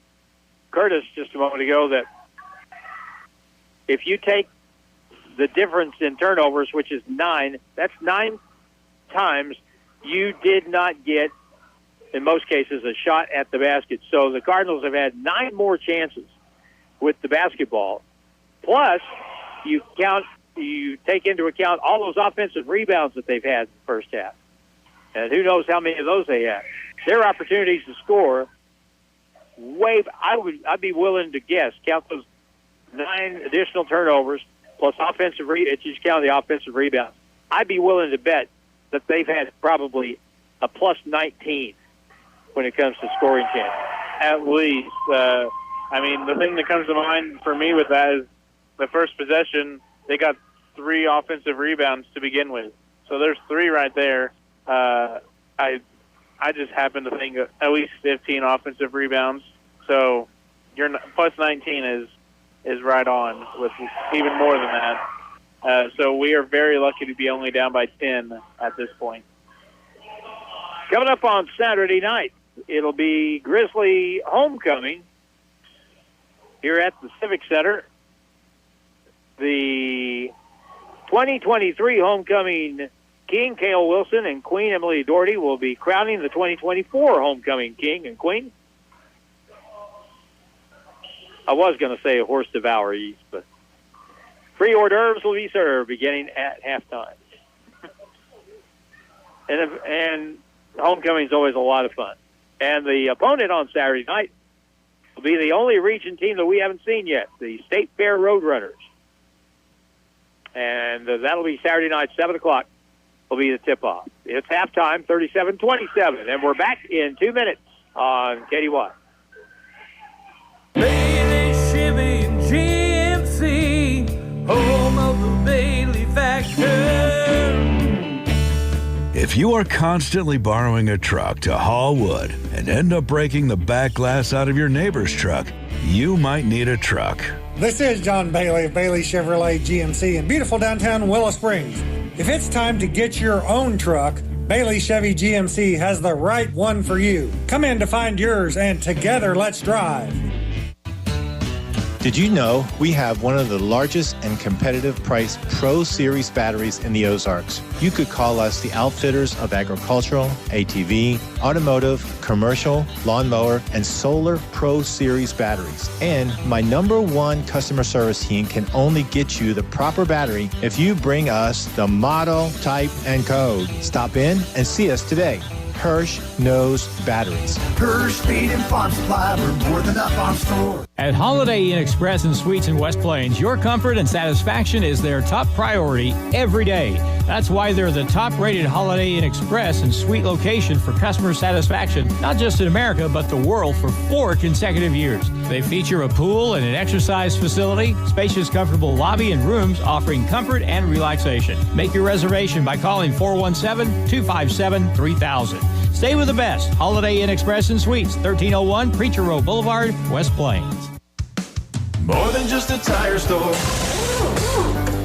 Curtis just a moment ago that if you take the difference in turnovers, which is 9, that's 9 times you did not get, in most cases, a shot at the basket. So the Cardinals have had 9 more chances with the basketball. Plus, you take into account all those offensive rebounds that they've had in the first half. And who knows how many of those they had. Their opportunities to score, I'd be willing to guess, count those 9 additional turnovers plus offensive just count the offensive rebounds. I'd be willing to bet that they've had probably a plus 19 when it comes to scoring chance. At least. The thing that comes to mind for me with that is the first possession, they got 3 offensive rebounds to begin with. So there's 3 right there. I just happen to think at least 15 offensive rebounds. So your plus 19 is right on with even more than that. So we are very lucky to be only down by 10 at this point. Coming up on Saturday night, it'll be Grizzly homecoming here at the Civic Center. The 2023 homecoming king, Cale Wilson, and Queen Emily Doherty will be crowning the 2024 homecoming king and queen. I was going to say a horse devourees, but free hors d'oeuvres will be served beginning at halftime. And homecoming is always a lot of fun. And the opponent on Saturday night will be the only region team that we haven't seen yet, the State Fair Roadrunners. And that'll be Saturday night, 7 o'clock will be the tip-off. It's halftime, 37-27, and we're back in 2 minutes on KDY. Bailey Chevy and GMC, home of the Bailey factor. If you are constantly borrowing a truck to haul wood and end up breaking the back glass out of your neighbor's truck, you might need a truck. This is John Bailey of Bailey Chevrolet GMC in beautiful downtown Willow Springs. If it's time to get your own truck, Bailey Chevy GMC has the right one for you. Come in to find yours, and together let's drive. Did you know we have one of the largest and competitive priced Pro Series batteries in the Ozarks? You could call us the outfitters of agricultural, ATV, automotive, commercial, lawnmower, and solar Pro Series batteries. And my #1 customer service team can only get you the proper battery if you bring us the model, type, and code. Stop in and see us today. Hirsch knows batteries. Hirsch Feed and Farm Supply, we're more than a farm store. At Holiday Inn Express and Suites in West Plains, your comfort and satisfaction is their top priority every day. That's why they're the top-rated Holiday Inn Express and Suite location for customer satisfaction, not just in America, but the world for 4 consecutive years. They feature a pool and an exercise facility, spacious, comfortable lobby and rooms offering comfort and relaxation. Make your reservation by calling 417-257-3000. Stay with the best. Holiday Inn Express and Suites, 1301 Preacher Row Boulevard, West Plains. More than just a tire store.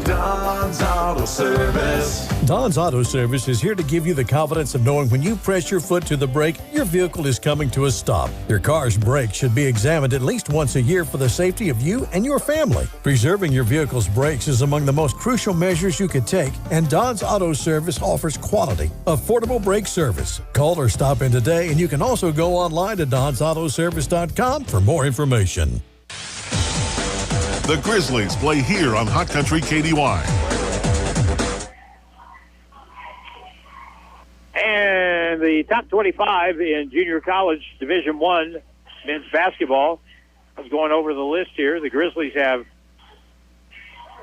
Don's Auto Service. Don's Auto Service is here to give you the confidence of knowing when you press your foot to the brake, your vehicle is coming to a stop. Your car's brakes should be examined at least once a year for the safety of you and your family. Preserving your vehicle's brakes is among the most crucial measures you could take, and Don's Auto Service offers quality, affordable brake service. Call or stop in today, and you can also go online to donsautoservice.com for more information. The Grizzlies play here on Hot Country KDY. And the top 25 in junior college Division I men's basketball. I was going over the list here. The Grizzlies have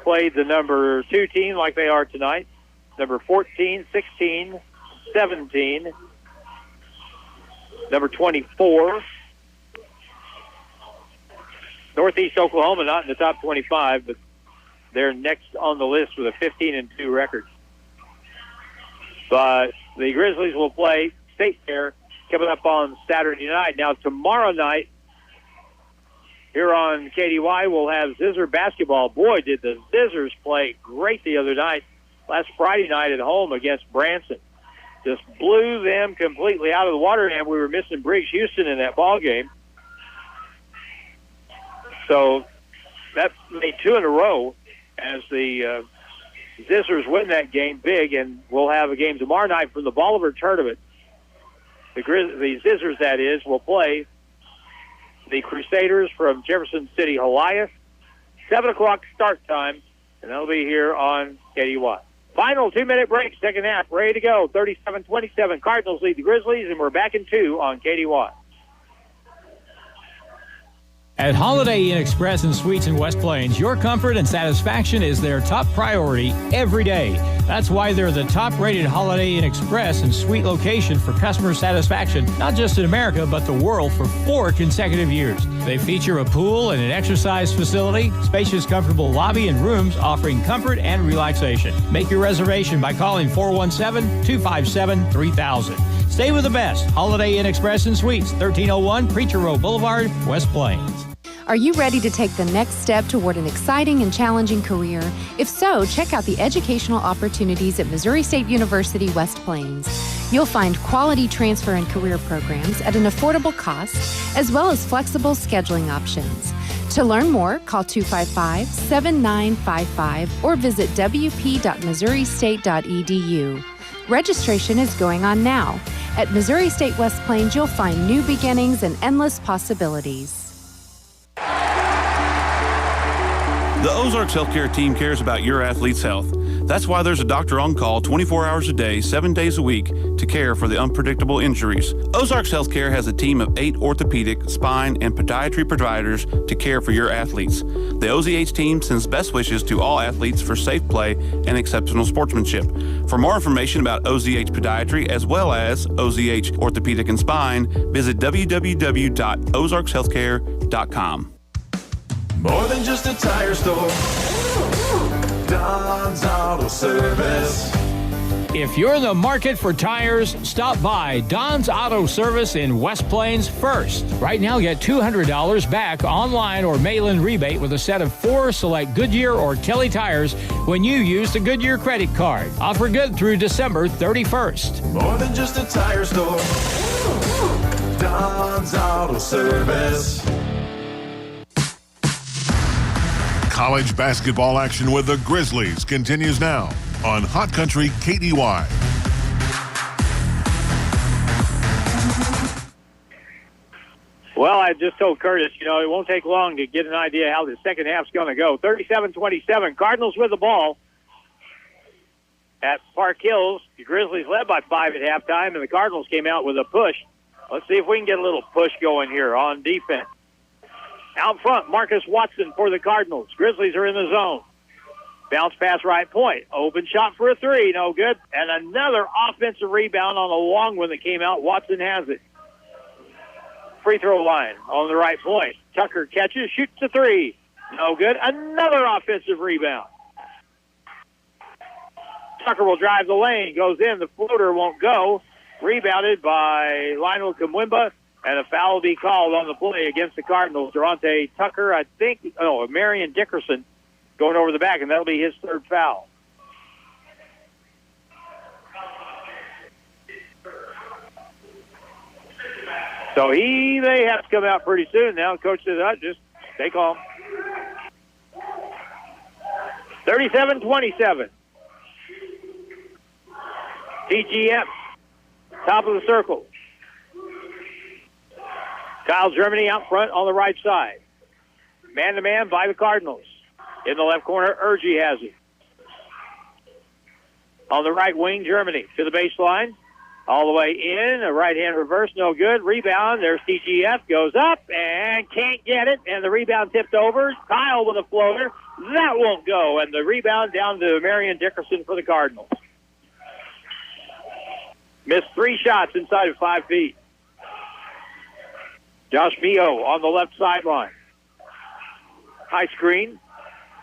played the number 2 team like they are tonight, number 14, 16, 17, number 24. Northeast Oklahoma not in the top 25, but they're next on the list with a 15-2 record. But the Grizzlies will play State Fair coming up on Saturday night. Now, tomorrow night, here on KDY, we'll have Zizzer basketball. Boy, did the Zizzers play great the other night, last Friday night at home against Branson. Just blew them completely out of the water, and we were missing Briggs Houston in that ball game. So that made 2 in a row as the Zizzers win that game big, and we'll have a game tomorrow night from the Bolivar tournament. The Zizzers, that is, will play the Crusaders from Jefferson City, Goliath. 7 o'clock start time, and they'll be here on KDY. Final 2-minute break, second half, ready to go. 37-27, Cardinals lead the Grizzlies, and we're back in 2 on KDY. At Holiday Inn Express and Suites in West Plains, your comfort and satisfaction is their top priority every day. That's why they're the top-rated Holiday Inn Express and Suite location for customer satisfaction, not just in America, but the world for 4 consecutive years. They feature a pool and an exercise facility, spacious, comfortable lobby and rooms offering comfort and relaxation. Make your reservation by calling 417-257-3000. Stay with the best. Holiday Inn Express and Suites, 1301 Preacher Row Boulevard, West Plains. Are you ready to take the next step toward an exciting and challenging career? If so, check out the educational opportunities at Missouri State University, West Plains. You'll find quality transfer and career programs at an affordable cost, as well as flexible scheduling options. To learn more, call 255-7955 or visit wp.missouristate.edu. Registration is going on now. At Missouri State West Plains, you'll find new beginnings and endless possibilities. The Ozarks Healthcare team cares about your athlete's health. That's why there's a doctor on call 24 hours a day, 7 days a week to care for the unpredictable injuries. Ozarks Healthcare has a team of 8 orthopedic, spine, and podiatry providers to care for your athletes. The OZH team sends best wishes to all athletes for safe play and exceptional sportsmanship. For more information about OZH Podiatry as well as OZH Orthopedic and Spine, visit www.ozarkshealthcare.com. More than just a tire store. Don's Auto Service. If you're in the market for tires, stop by Don's Auto Service in West Plains first. Right now, get $200 back online or mail-in rebate with a set of 4 select Goodyear or Kelly tires when you use the Goodyear credit card. Offer good through December 31st. More than just a tire store. Don's Auto Service. College basketball action with the Grizzlies continues now on Hot Country KDY. Well, I just told Curtis, it won't take long to get an idea how the second half's going to go. 37-27, Cardinals with the ball at Park Hills. The Grizzlies led by 5 at halftime, and the Cardinals came out with a push. Let's see if we can get a little push going here on defense. Out front, Marcus Watson for the Cardinals. Grizzlies are in the zone. Bounce pass right point. Open shot for a 3. No good. And another offensive rebound on a long one that came out. Watson has it. Free throw line on the right point. Tucker catches, shoots a 3. No good. Another offensive rebound. Tucker will drive the lane. Goes in. The floater won't go. Rebounded by Lionel Kamwimba. And a foul will be called on the play against the Cardinals. Durante Tucker, Marion Dickerson going over the back, and that'll be his 3rd foul. So they have to come out pretty soon now. Coach says, just stay calm. 37-27. TGF, top of the circle. Kyle Germany out front on the right side. Man-to-man by the Cardinals. In the left corner, Urgie has it. On the right wing, Germany to the baseline. All the way in. A right-hand reverse, no good. Rebound, there's TGF. Goes up and can't get it. And the rebound tipped over. Kyle with a floater. That won't go. And the rebound down to Marion Dickerson for the Cardinals. Missed 3 shots inside of 5 feet. Josh Mio on the left sideline. High screen.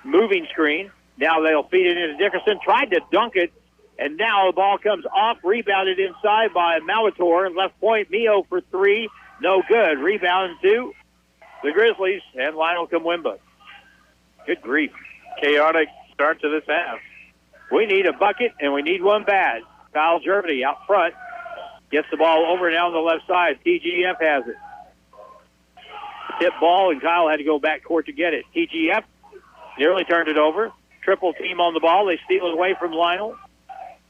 Moving screen. Now they'll feed it into Dickerson. Tried to dunk it, and now the ball comes off. Rebounded inside by Malator. And left point, Mio for 3. No good. Rebound to the Grizzlies and Lionel Kamwimba. Good grief. Chaotic start to this half. We need a bucket, and we need one bad. Kyle Germany out front. Gets the ball over now on the left side. TGF has it. Tip ball, and Kyle had to go back court to get it. TGF nearly turned it over. Triple team on the ball. They steal it away from Lionel.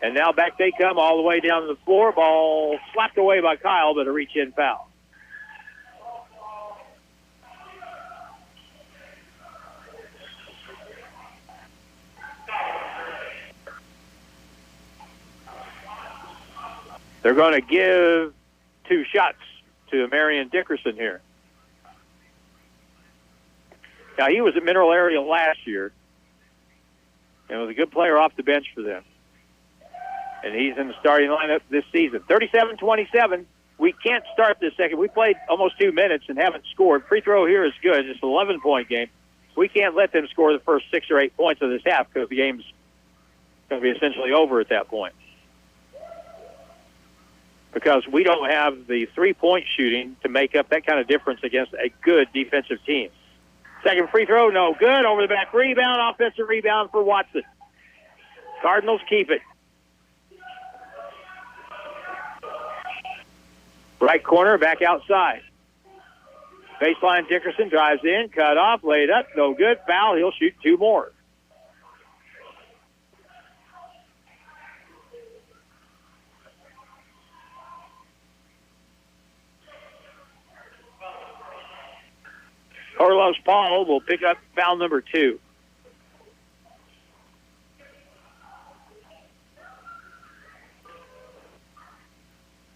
And now back they come all the way down to the floor. Ball slapped away by Kyle, but a reach-in foul. They're going to give 2 shots to Marion Dickerson here. Now, he was at Mineral Area last year and was a good player off the bench for them. And he's in the starting lineup this season. 37-27. We can't start this second. We played almost 2 minutes and haven't scored. Free throw here is good. It's an 11-point game. We can't let them score the first 6 or 8 points of this half because the game's going to be essentially over at that point. Because we don't have the 3-point shooting to make up that kind of difference against a good defensive team. Second free throw, no good. Over the back rebound, offensive rebound for Watson. Cardinals keep it. Right corner, back outside. Baseline, Dickerson drives in, cut off, laid up, no good. Foul, he'll shoot 2 more. Carlos Paul will pick up foul number 2.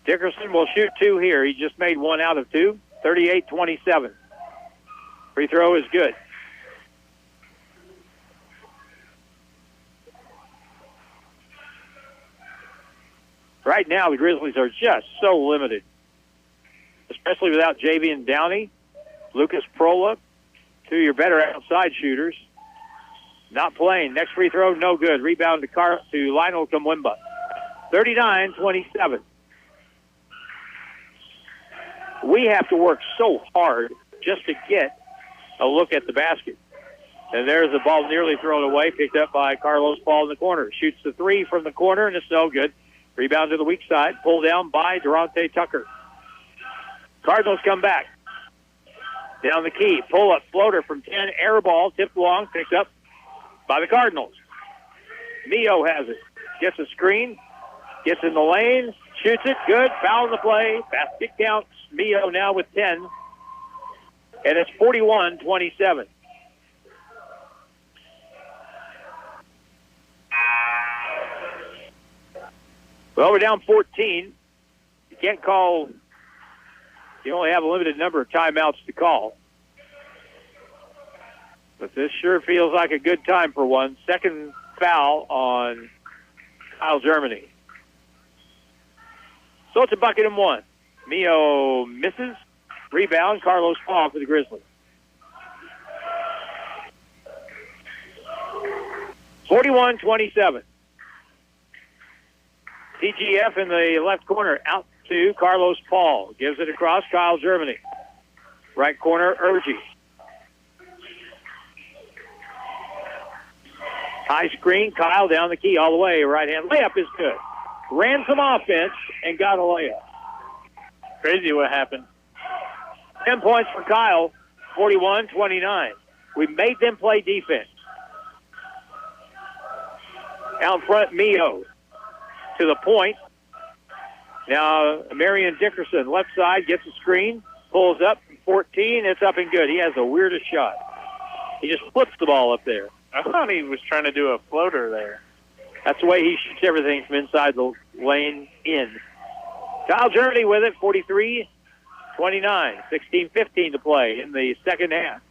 Dickerson will shoot 2 here. He just made 1 out of 2. 38-27. Free throw is good. Right now, the Grizzlies are just so limited, especially without Javian Downey, Lucas Prola, 2 of your better outside shooters. Not playing. Next free throw, no good. Rebound to Lionel Kamwimba. 39-27. We have to work so hard just to get a look at the basket. And there's the ball nearly thrown away, picked up by Carlos Paul in the corner. Shoots the three from the corner, and it's no good. Rebound to the weak side, pulled down by Durante Tucker. Cardinals come back. Down the key, pull-up floater from 10, air ball, tipped long, picked up by the Cardinals. Mio has it. Gets a screen, gets in the lane, shoots it, good, foul in the play, basket counts. Mio now with 10, and it's 41-27. Well, we're down 14. You can't call. You only have a limited number of timeouts to call. But this sure feels like a good time for one. Second foul on Kyle Germany. So it's a bucket and one. Mio misses. Rebound, Carlos Paul for the Grizzlies. 41-27. TGF in the left corner, out to Carlos Paul. Gives it across, Kyle Germany. Right corner, Urgie. High screen, Kyle down the key all the way. Right-hand layup is good. Ran some offense and got a layup. Crazy what happened. 10 points for Kyle, 41-29. We made them play defense. Out front, Mio. To the point. Now, Marion Dickerson, left side, gets a screen, pulls up, 14, it's up and good. He has the weirdest shot. He just flips the ball up there. I thought he was trying to do a floater there. That's the way he shoots everything from inside the lane in. Kyle Germany with it, 43-29, 16-15 to play in the second half.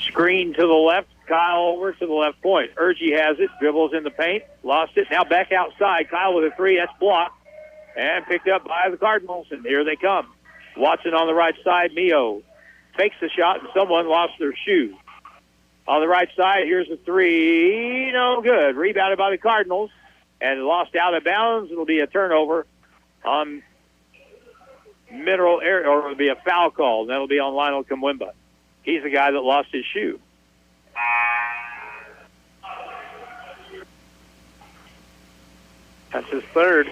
Screen to the left, Kyle over to the left point. Urgie has it, dribbles in the paint, lost it, now back outside. Kyle with a three, that's blocked, and picked up by the Cardinals, and here they come. Watson on the right side, Mio fakes the shot, and someone lost their shoe. On the right side, here's a three, no good. Rebounded by the Cardinals, and lost out of bounds. It'll be a turnover on Mineral Area, or it'll be a foul call. That'll be on Lionel Kamwimba. He's the guy that lost his shoe. That's his third.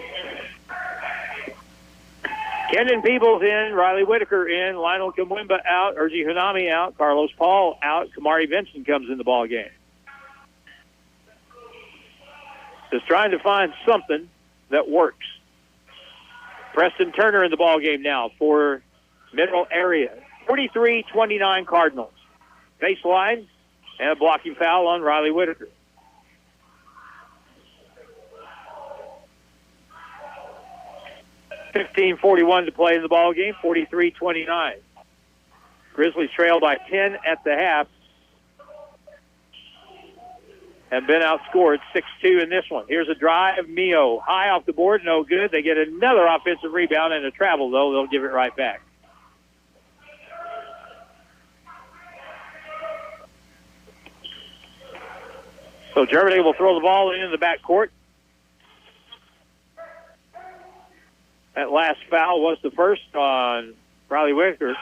Kendon Peebles in, Riley Whitaker in, Lionel Kamwimba out, Urgie Hunami out, Carlos Paul out, Kamari Benson comes in the ball game. Just trying to find something that works. Preston Turner in the ball game now for Mineral Area. 43-29 Cardinals. Baseline and a blocking foul on Riley Whitaker. .41 to play in the ball game, 43-29. Grizzlies trail by 10 at the half. Have been outscored 6-2 in this one. Here's a drive, Mio. High off the board, no good. They get another offensive rebound and a travel, though. They'll give it right back. So Germany will throw the ball into the backcourt. That last foul was the first on Riley Whitaker.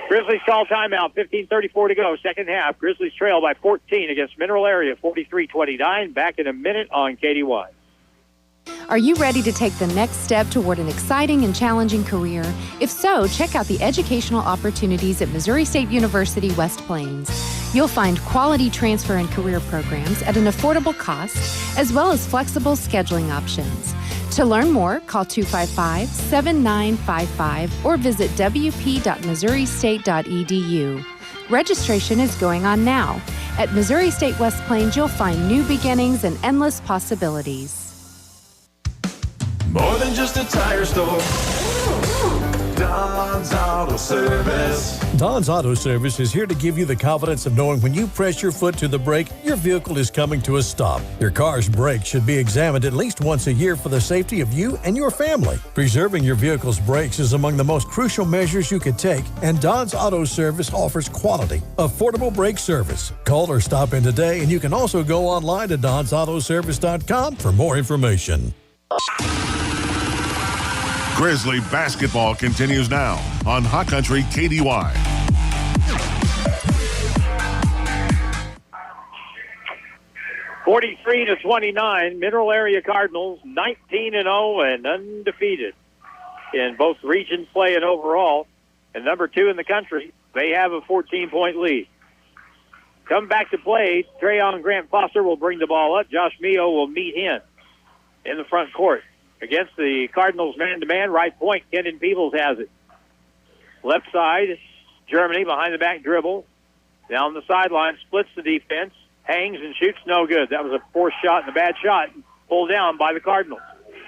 Grizzlies call timeout, 15:34 to go, second half. Grizzlies trail by 14 against Mineral Area, 43-29. Back in a minute on KDY. Are you ready to take the next step toward an exciting and challenging career? If so, check out the educational opportunities at Missouri State University West Plains. You'll find quality transfer and career programs at an affordable cost, as well as flexible scheduling options. To learn more, call 255-7955 or visit wp.missouristate.edu. Registration is going on now. At Missouri State West Plains, you'll find new beginnings and endless possibilities. More than just a tire store. Don's Auto Service. Don's Auto Service is here to give you the confidence of knowing when you press your foot to the brake, your vehicle is coming to a stop. Your car's brakes should be examined at least once a year for the safety of you and your family. Preserving your vehicle's brakes is among the most crucial measures you could take, and Don's Auto Service offers quality, affordable brake service. Call or stop in today, and you can also go online to donsautoservice.com for more information. Grizzly basketball continues now on Hot Country KDY. (43-29), Mineral Area Cardinals 19-0 and undefeated in both region play and overall, and number 2 in the country. They have a 14-point lead. Come back to play. Trayon Grant Foster will bring the ball up. Josh Mio will meet him in the front court. Against the Cardinals man-to-man, right point, Kendon Peebles has it. Left side, Germany behind the back dribble. Down the sideline, splits the defense, hangs and shoots, no good. That was a forced shot and a bad shot, pulled down by the Cardinals.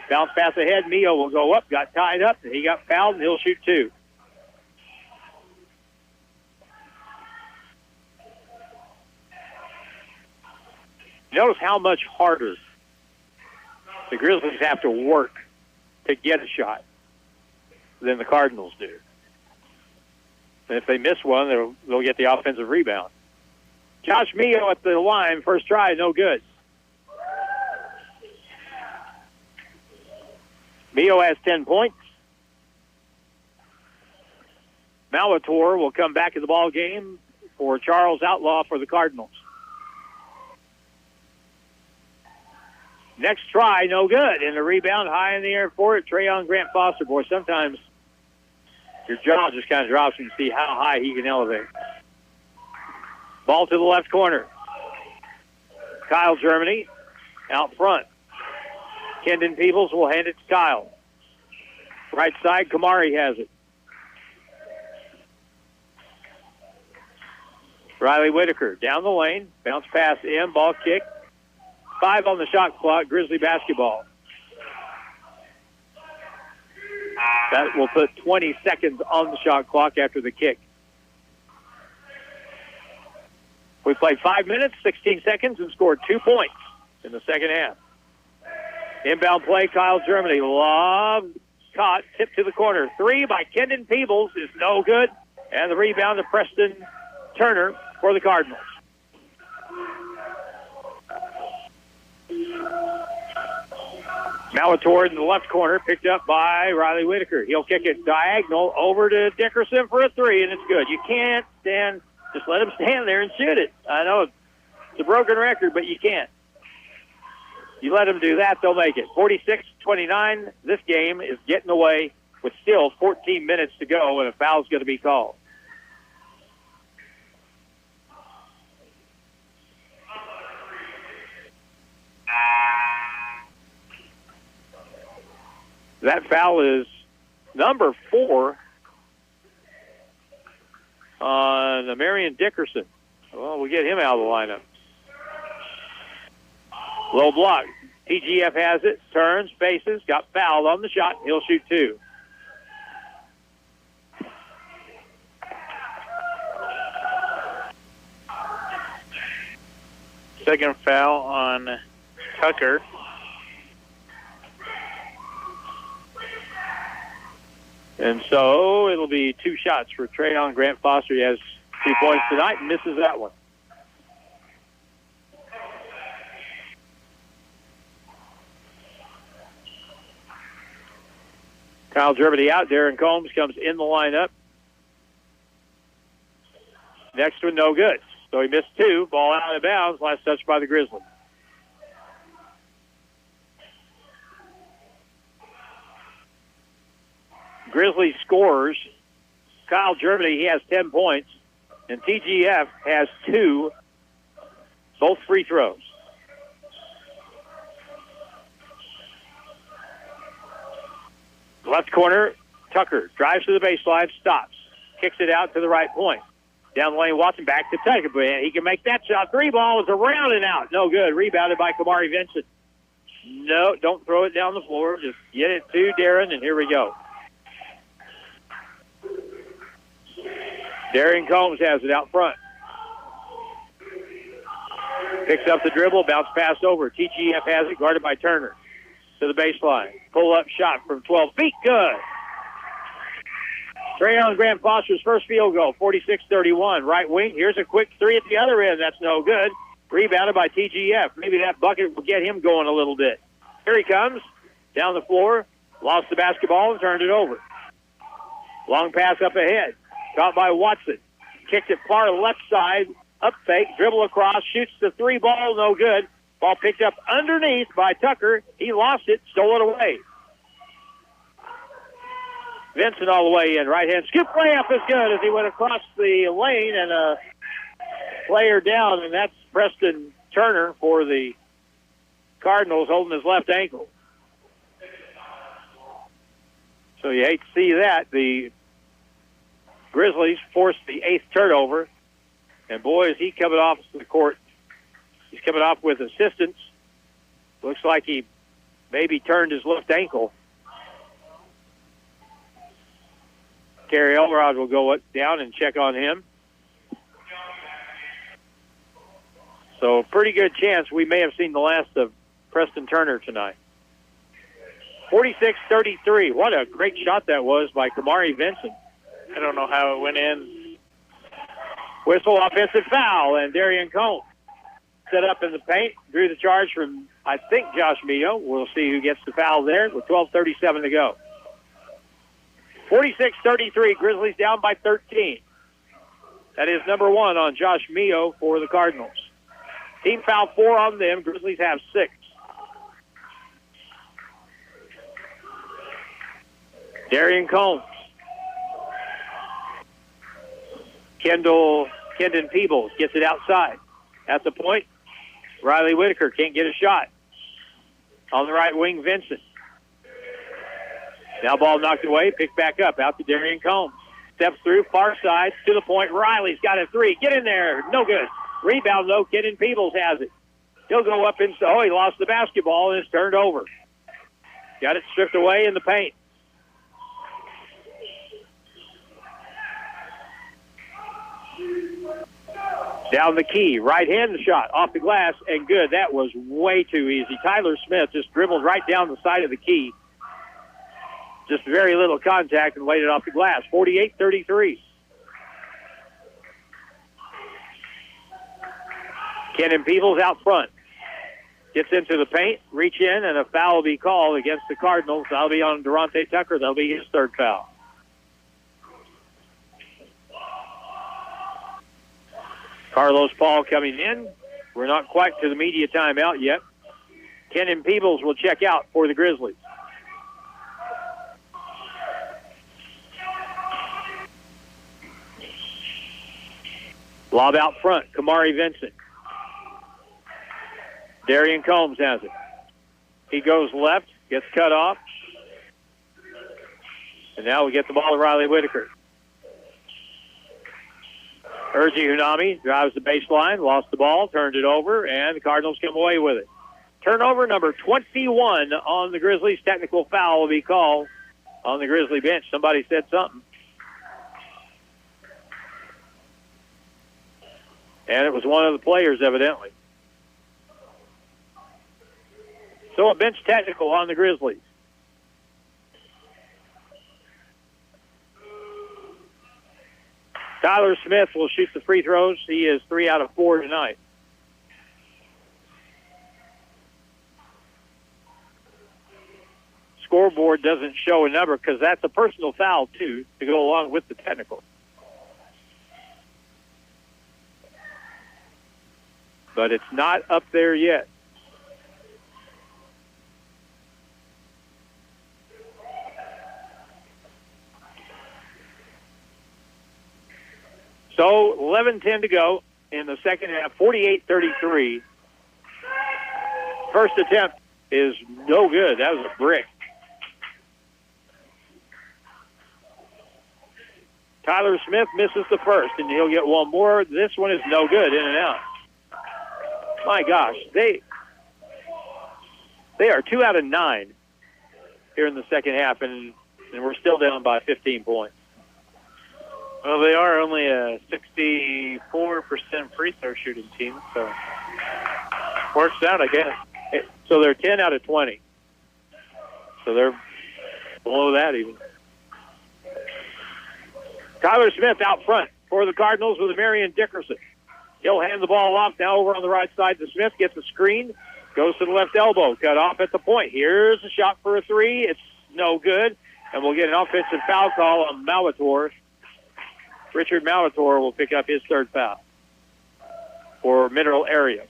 Bounce pass ahead, Mio will go up, got tied up, and he got fouled, and he'll shoot 2. Notice how much harder the Grizzlies have to work to get a shot than the Cardinals do. And if they miss one, they'll get the offensive rebound. Josh Mio at the line, first try, no good. Mio has 10 points. Malator will come back in the ball game for Charles Outlaw for the Cardinals. Next try, no good. And the rebound high in the air for it. Trayon Grant Foster, boy, sometimes your jaw just kind of drops when you see how high he can elevate. Ball to the left corner. Kyle Germany out front. Kendon Peebles will hand it to Kyle. Right side, Kamari has it. Riley Whitaker down the lane. Bounce pass in, ball kick. 5 on the shot clock, Grizzly basketball. That will put 20 seconds on the shot clock after the kick. We played 5 minutes, 16 seconds, and scored 2 points in the second half. Inbound play, Kyle Germany. Lob caught, tipped to the corner. 3 by Kendon Peebles is no good. And the rebound to Preston Turner for the Cardinals. Malator in the left corner, picked up by Riley Whitaker. He'll kick it diagonal over to Dickerson for a 3, and it's good. You can't stand, just let him stand there and shoot it. I know it's a broken record, but you can't. You let them do that, they'll make it. 46-29, this game is getting away with still 14 minutes to go, and a foul's going to be called. That foul is number 4 on Marion Dickerson. Well, we'll get him out of the lineup. Low block. TGF has it, turns, faces, got fouled on the shot. He'll shoot 2. Second foul on Tucker. And so it'll be 2 shots for Trayon Grant Foster. He has 2 points tonight and misses that one. Kyle Germany out. Darren Combs comes in the lineup. Next one, no good. So he missed 2. Ball out of bounds. Last touch by the Grizzlies. Grizzlies scores. Kyle Germany, he has 10 points. And TGF has 2, both free throws. Left corner, Tucker drives to the baseline, stops, kicks it out to the right point. Down the lane, Watson back to Tucker, but he can make that shot. 3 ball is around and out. No good. Rebounded by Kamari Vincent. No, don't throw it down the floor. Just get it to Darren, and here we go. Darian Combs has it out front. Picks up the dribble, bounce pass over. TGF has it, guarded by Turner. To the baseline. Pull-up shot from 12 feet. Good. Trayon Graham Foster's first field goal, 46-31. Right wing. Here's a quick three at the other end. That's no good. Rebounded by TGF. Maybe that bucket will get him going a little bit. Here he comes. Down the floor. Lost the basketball and turned it over. Long pass up ahead. Caught by Watson. Kicked it far left side. Up fake. Dribble across. Shoots the three ball. No good. Ball picked up underneath by Tucker. He lost it. Stole it away. Vincent all the way in. Right hand scoop layup is good as he went across the lane and a player down, and that's Preston Turner for the Cardinals holding his left ankle. So you hate to see that. The Grizzlies forced the 8th turnover, and boy, is he coming off the court. He's coming off with assistance. Looks like he maybe turned his left ankle. Kerry Elrod will go down and check on him. So pretty good chance we may have seen the last of Preston Turner tonight. 46-33. What a great shot that was by Kamari Vincent. I don't know how it went in. Whistle, offensive foul, and Darian Combs set up in the paint. Drew the charge from, I think, Josh Mio. We'll see who gets the foul there with 12:37 to go. 46-33, Grizzlies down by 13. That is number 1 on Josh Mio for the Cardinals. Team foul 4 on them. Grizzlies have 6. Darian Combs. Kendon Peebles gets it outside. At the point, Riley Whitaker can't get a shot. On the right wing, Vincent. Now ball knocked away, picked back up, out to Darian Combs. Steps through, far side, to the point. Riley's got a three. Get in there. No good. Rebound, though. Kendon Peebles has it. He'll go up and he lost the basketball, and it's turned over. Got it stripped away in the paint. Down the key, right-hand shot, off the glass, and good. That was way too easy. Tyler Smith just dribbled right down the side of the key. Just very little contact and laid it off the glass. 48-33. Kendon Peebles out front. Gets into the paint, reach in, and a foul will be called against the Cardinals. That'll be on Durante Tucker. That'll be his 3rd foul. Carlos Paul coming in. We're not quite to the media timeout yet. Kendon Peebles will check out for the Grizzlies. Lob out front, Kamari Vincent. Darian Combs has it. He goes left, gets cut off. And now we get the ball to Riley Whitaker. Urgi Hunami drives the baseline, lost the ball, turned it over, and the Cardinals come away with it. Turnover number 21 on the Grizzlies. Technical foul will be called on the Grizzly bench. Somebody said something. And it was one of the players, evidently. So a bench technical on the Grizzlies. Tyler Smith will shoot the free throws. He is 3 out of 4 tonight. Scoreboard doesn't show a number because that's a personal foul, too, to go along with the technical. But it's not up there yet. So 11:10 to go in the second half, 48-33. First attempt is no good. That was a brick. Tyler Smith misses the first, and he'll get one more. This one is no good, in and out. My gosh, they are 2 out of 9 here in the second half, and we're still down by 15 points. Well, they are only a 64% free throw shooting team, so works out, I guess. So they're 10 out of 20. So they're below that even. Tyler Smith out front for the Cardinals with Marion Dickerson. He'll hand the ball off now over on the right side to Smith. Gets a screen. Goes to the left elbow. Cut off at the point. Here's a shot for a three. It's no good. And we'll get an offensive foul call on Malator. Richard Malator will pick up his third foul for Mineral Area.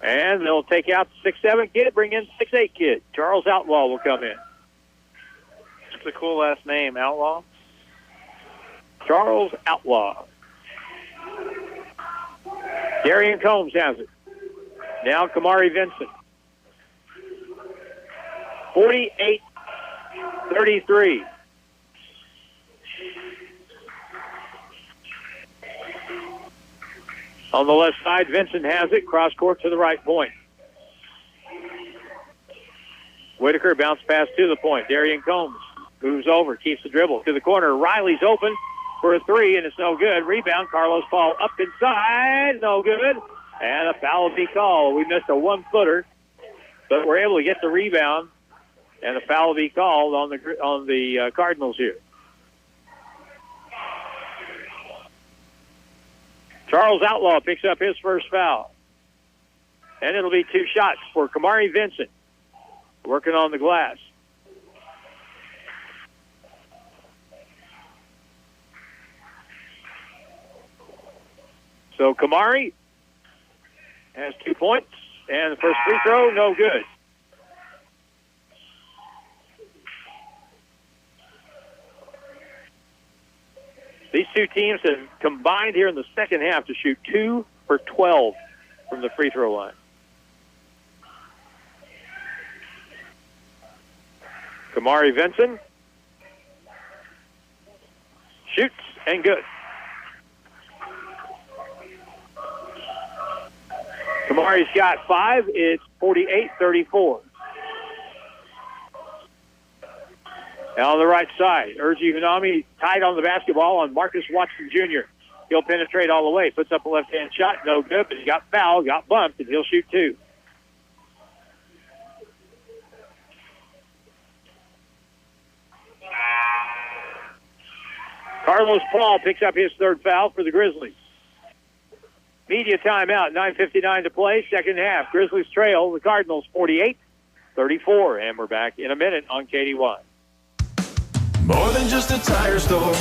And they'll take out the 6'7" kid, bring in 6'8" kid. Charles Outlaw will come in. It's a cool last name, Outlaw. Charles Outlaw. Darian Combs has it. Now Kamari Vincent. 48-33. On the left side, Vincent has it. Cross court to the right point. Whitaker bounce pass to the point. Darian Combs moves over, keeps the dribble to the corner. Riley's open for a three, and it's no good. Rebound, Carlos Paul up inside, no good. And a foul will be called. We missed a one-footer, but we're able to get the rebound, and a foul will be called on the Cardinals here. Charles Outlaw picks up his first foul. And it'll be two shots for Kamari Vincent, working on the glass. So Kamari has 2 points, and the first free throw, no good. These two teams have combined here in the second half to shoot 2 for 12 from the free throw line. Kamari Vincent shoots and good. Kamari's got 5. It's 48-34. Now on the right side, Urji Hunami tied on the basketball on Marcus Watson Jr. He'll penetrate all the way, puts up a left-hand shot, no good, but he got fouled, got bumped, and he'll shoot 2. Carlos Paul picks up his third foul for the Grizzlies. Media timeout, 9:59 to play, second half. Grizzlies trail the Cardinals 48-34, and we're back in a minute on KDY. More than just a tire store.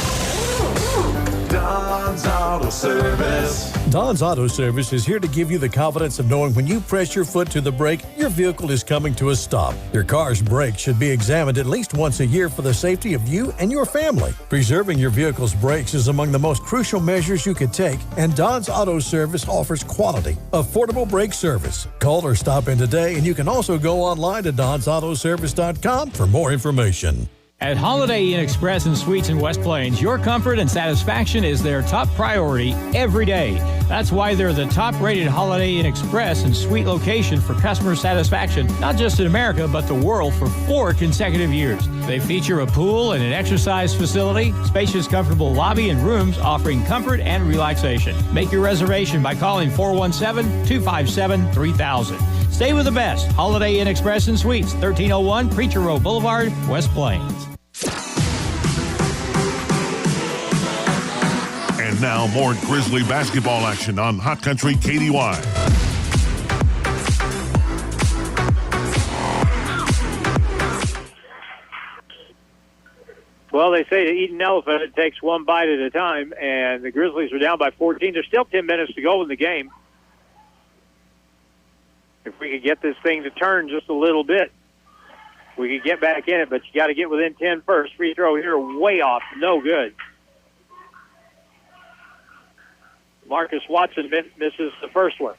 Don's Auto Service. Don's Auto Service is here to give you the confidence of knowing when you press your foot to the brake, your vehicle is coming to a stop. Your car's brakes should be examined at least once a year for the safety of you and your family. Preserving your vehicle's brakes is among the most crucial measures you could take, and Don's Auto Service offers quality, affordable brake service. Call or stop in today, and you can also go online to donsautoservice.com for more information. At Holiday Inn Express and Suites in West Plains, your comfort and satisfaction is their top priority every day. That's why they're the top-rated Holiday Inn Express and Suite location for customer satisfaction, not just in America, but the world for 4 consecutive years. They feature a pool and an exercise facility, spacious, comfortable lobby and rooms offering comfort and relaxation. Make your reservation by calling 417-257-3000. Stay with the best. Holiday Inn Express and Suites, 1301 Preacher Row Boulevard, West Plains. And now more Grizzly basketball action on Hot Country KDY. Well, they say to eat an elephant, it takes one bite at a time, and the Grizzlies are down by 14. There's still 10 minutes to go in the game. If we could get this thing to turn just a little bit, we could get back in it, but you got to get within 10 first. Free throw here, way off, no good. Marcus Watson misses the first one.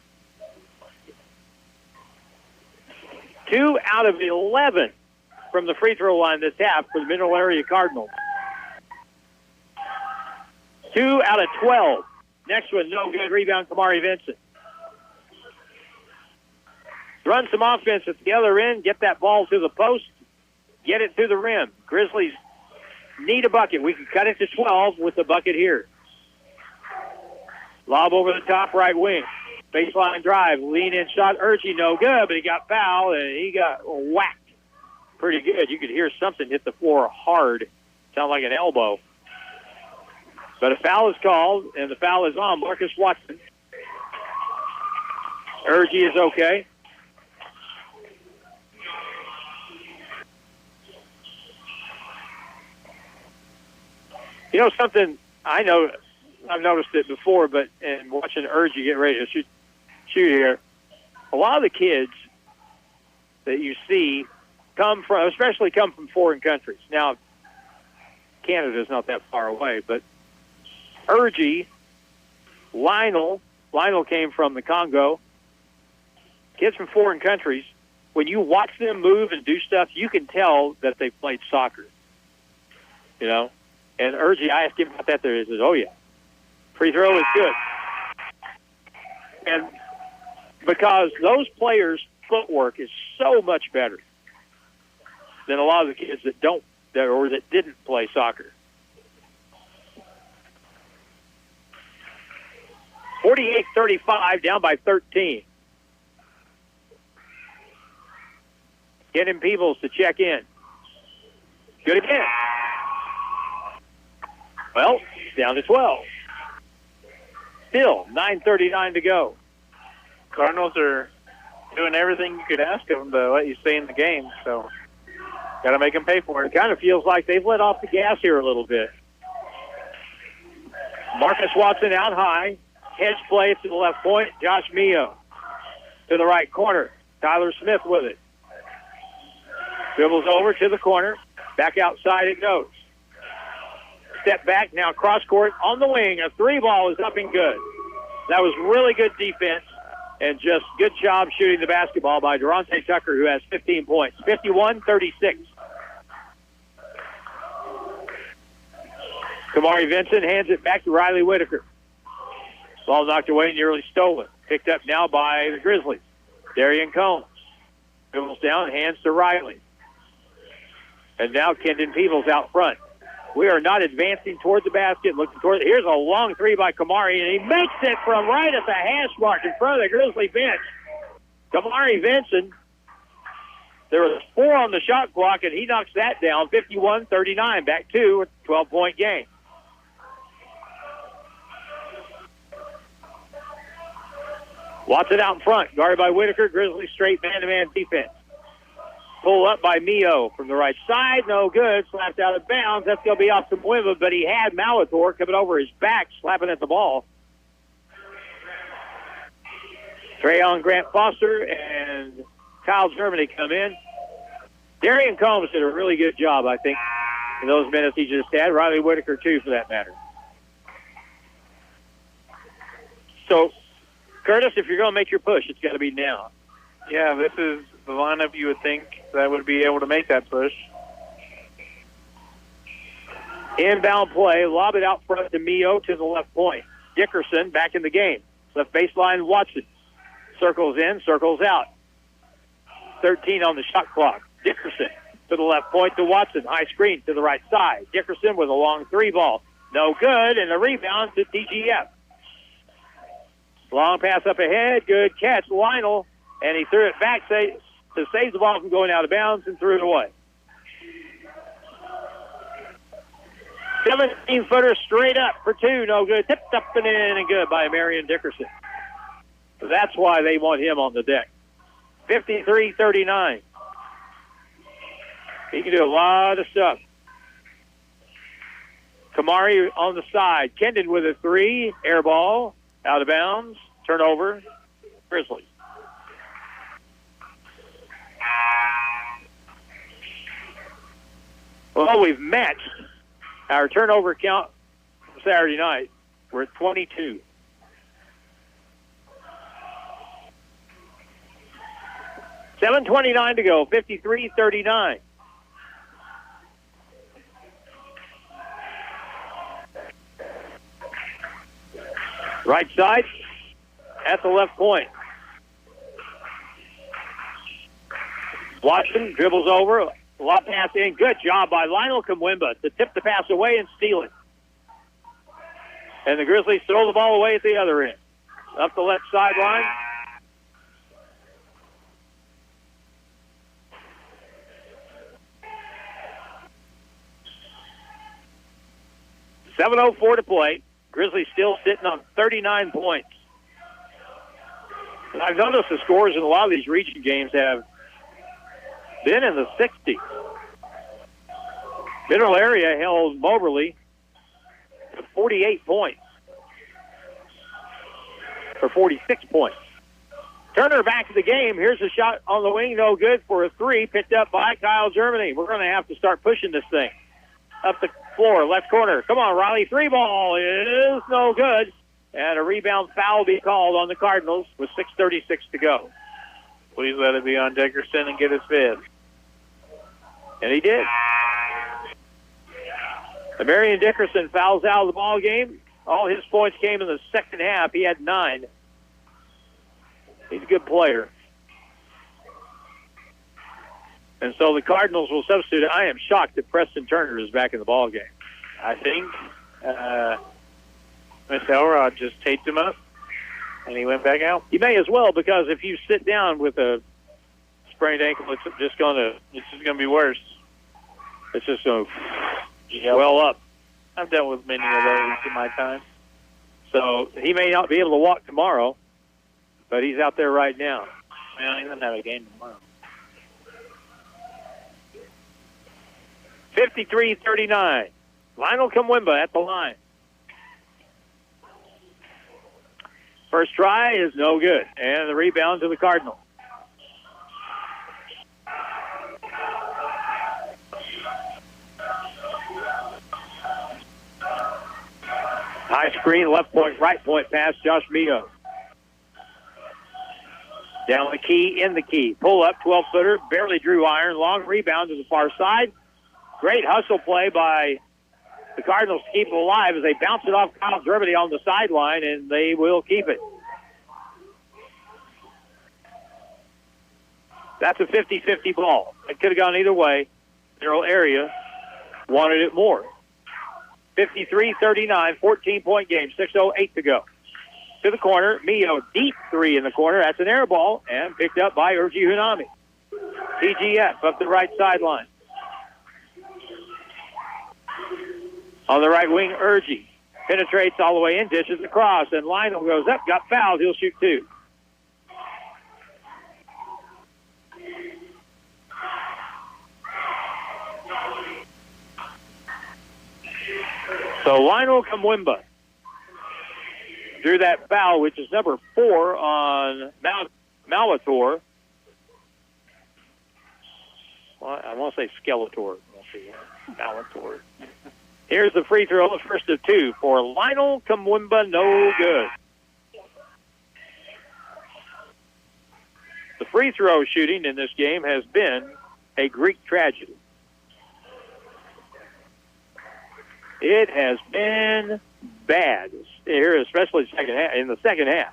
2 out of 11 from the free throw line this half for the Mineral Area Cardinals. 2 out of 12. Next one, no good. Rebound, Kamari Vincent. Run some offense at the other end, get that ball to the post, get it to the rim. Grizzlies need a bucket. We can cut it to 12 with the bucket here. Lob over the top right wing. Baseline drive. Lean in shot. Urgy no good, but he got fouled and he got whacked pretty good. You could hear something hit the floor hard. Sound like an elbow. But a foul is called, and the foul is on Marcus Watson. Urgy is okay. You know something, I know, I've noticed it before, but in watching Urgy get ready to shoot here, a lot of the kids that you see especially come from foreign countries. Now, Canada's not that far away, but Urgy, Lionel came from the Congo. Kids from foreign countries, when you watch them move and do stuff, you can tell that they played soccer. You know? And Urgy, I asked him about that there. He says, oh, yeah. Free throw is good. And because those players' footwork is so much better than a lot of the kids that didn't play soccer. 48-35, down by 13. Getting Peebles to check in. Good again. Well, down to 12. Still, 9:39 to go. Cardinals are doing everything you could ask of them to let you stay in the game, so got to make them pay for it. It kind of feels like they've let off the gas here a little bit. Marcus Watson out high. Hedge play to the left point. Josh Mio to the right corner. Tyler Smith with it. Dribbles over to the corner. Back outside it goes. Step back, now cross court on the wing. A three ball is up and good. That was really good defense and just good job shooting the basketball by Durante Tucker, who has 15 points. 51-36. Kamari Vincent hands it back to Riley Whitaker. Ball knocked away, nearly stolen. Picked up now by the Grizzlies. Darian Combs dribbles down, hands to Riley. And now Kendon Peebles out front. We are not advancing toward the basket, looking toward it. Here's a long three by Kamari, and he makes it from right at the hash mark in front of the Grizzly bench. Kamari Vincent, there was 4 on the shot clock, and he knocks that down, 51-39, back to a 12-point game. Watson out in front, guarded by Whitaker. Grizzlies straight man-to-man defense. Pull up by Mio from the right side. No good. Slapped out of bounds. That's going to be off Samueva, but he had Malator coming over his back, slapping at the ball. Trayon Grant Foster and Kyle Germany come in. Darian Combs did a really good job, I think, in those minutes he just had. Riley Whitaker, too, for that matter. So, Curtis, if you're going to make your push, it's got to be now. Yeah, this is the lineup you would think that would be able to make that push. Inbound play, lob it out front to Mio to the left point. Dickerson back in the game. Left baseline, Watson. Circles in, circles out. 13 on the shot clock. Dickerson to the left point to Watson. High screen to the right side. Dickerson with a long three ball. No good, and the rebound to TGF. Long pass up ahead. Good catch, Lionel. And he threw it back to save the ball from going out of bounds and threw it away. 17-footer straight up for 2. No good. Tipped up and in and good by Marion Dickerson. So that's why they want him on the deck. 53-39. He can do a lot of stuff. Kamari on the side. Kendon with a 3. Air ball. Out of bounds. Turnover. Grizzlies. Well, we've matched our turnover count for Saturday night. We're at 22. $7:29 to go, 53-39. Right side at the left point. Watson dribbles over, Lob pass in. Good job by Lionel Kamwimba to tip the pass away and steal it. And the Grizzlies throw the ball away at the other end. Up the left sideline. .7:04 to play. Grizzlies still sitting on 39 points. And I've noticed the scores in a lot of these region games have been in the 60s. Mineral Area held Moberly to 48 points. For 46 points. Turner back to the game. Here's a shot on the wing. No good for a three. Picked up by Kyle Germany. We're going to have to start pushing this thing. Up the floor, left corner. Come on, Riley. Three ball is no good. And a rebound foul be called on the Cardinals with 6:36 to go. Please let it be on Dickerson and get his fifth. And he did. Marion Dickerson fouls out of the ball game. All his points came in the second half. He had 9. He's a good player. And so the Cardinals will substitute. I am shocked that Preston Turner is back in the ball game. I think Miss Elrod just taped him up, and he went back out. You may as well, because if you sit down with a sprained ankle, it's just going to be worse. It's just going to well up. I've dealt with many of those in my time. So he may not be able to walk tomorrow, but he's out there right now. Well, he doesn't have a game tomorrow. 53-39. Lionel Kamwimba at the line. First try is no good. And the rebound to the Cardinals. High screen, left point, right point pass, Josh Mio. Down the key, in the key. Pull up, 12-footer, barely drew iron. Long rebound to the far side. Great hustle play by the Cardinals to keep it alive as they bounce it off Kyle Germany on the sideline, and they will keep it. That's a 50-50 ball. It could have gone either way. Mineral Area wanted it more. 53-39, 14-point game, 6:08 to go. To the corner, Mio, deep three in the corner. That's an air ball, and picked up by Urgi Hunami. TGF up the right sideline. On the right wing, Urgi penetrates all the way in, dishes across, and Lionel goes up, got fouled. He'll shoot 2. So Lionel Kamwimba drew that foul, which is number 4 on Malator. Well, I want to say Skeletor. Malator. Here's the free throw, the first of 2 for Lionel Kamwimba, no good. The free throw shooting in this game has been a Greek tragedy. It has been bad here, especially in the second half.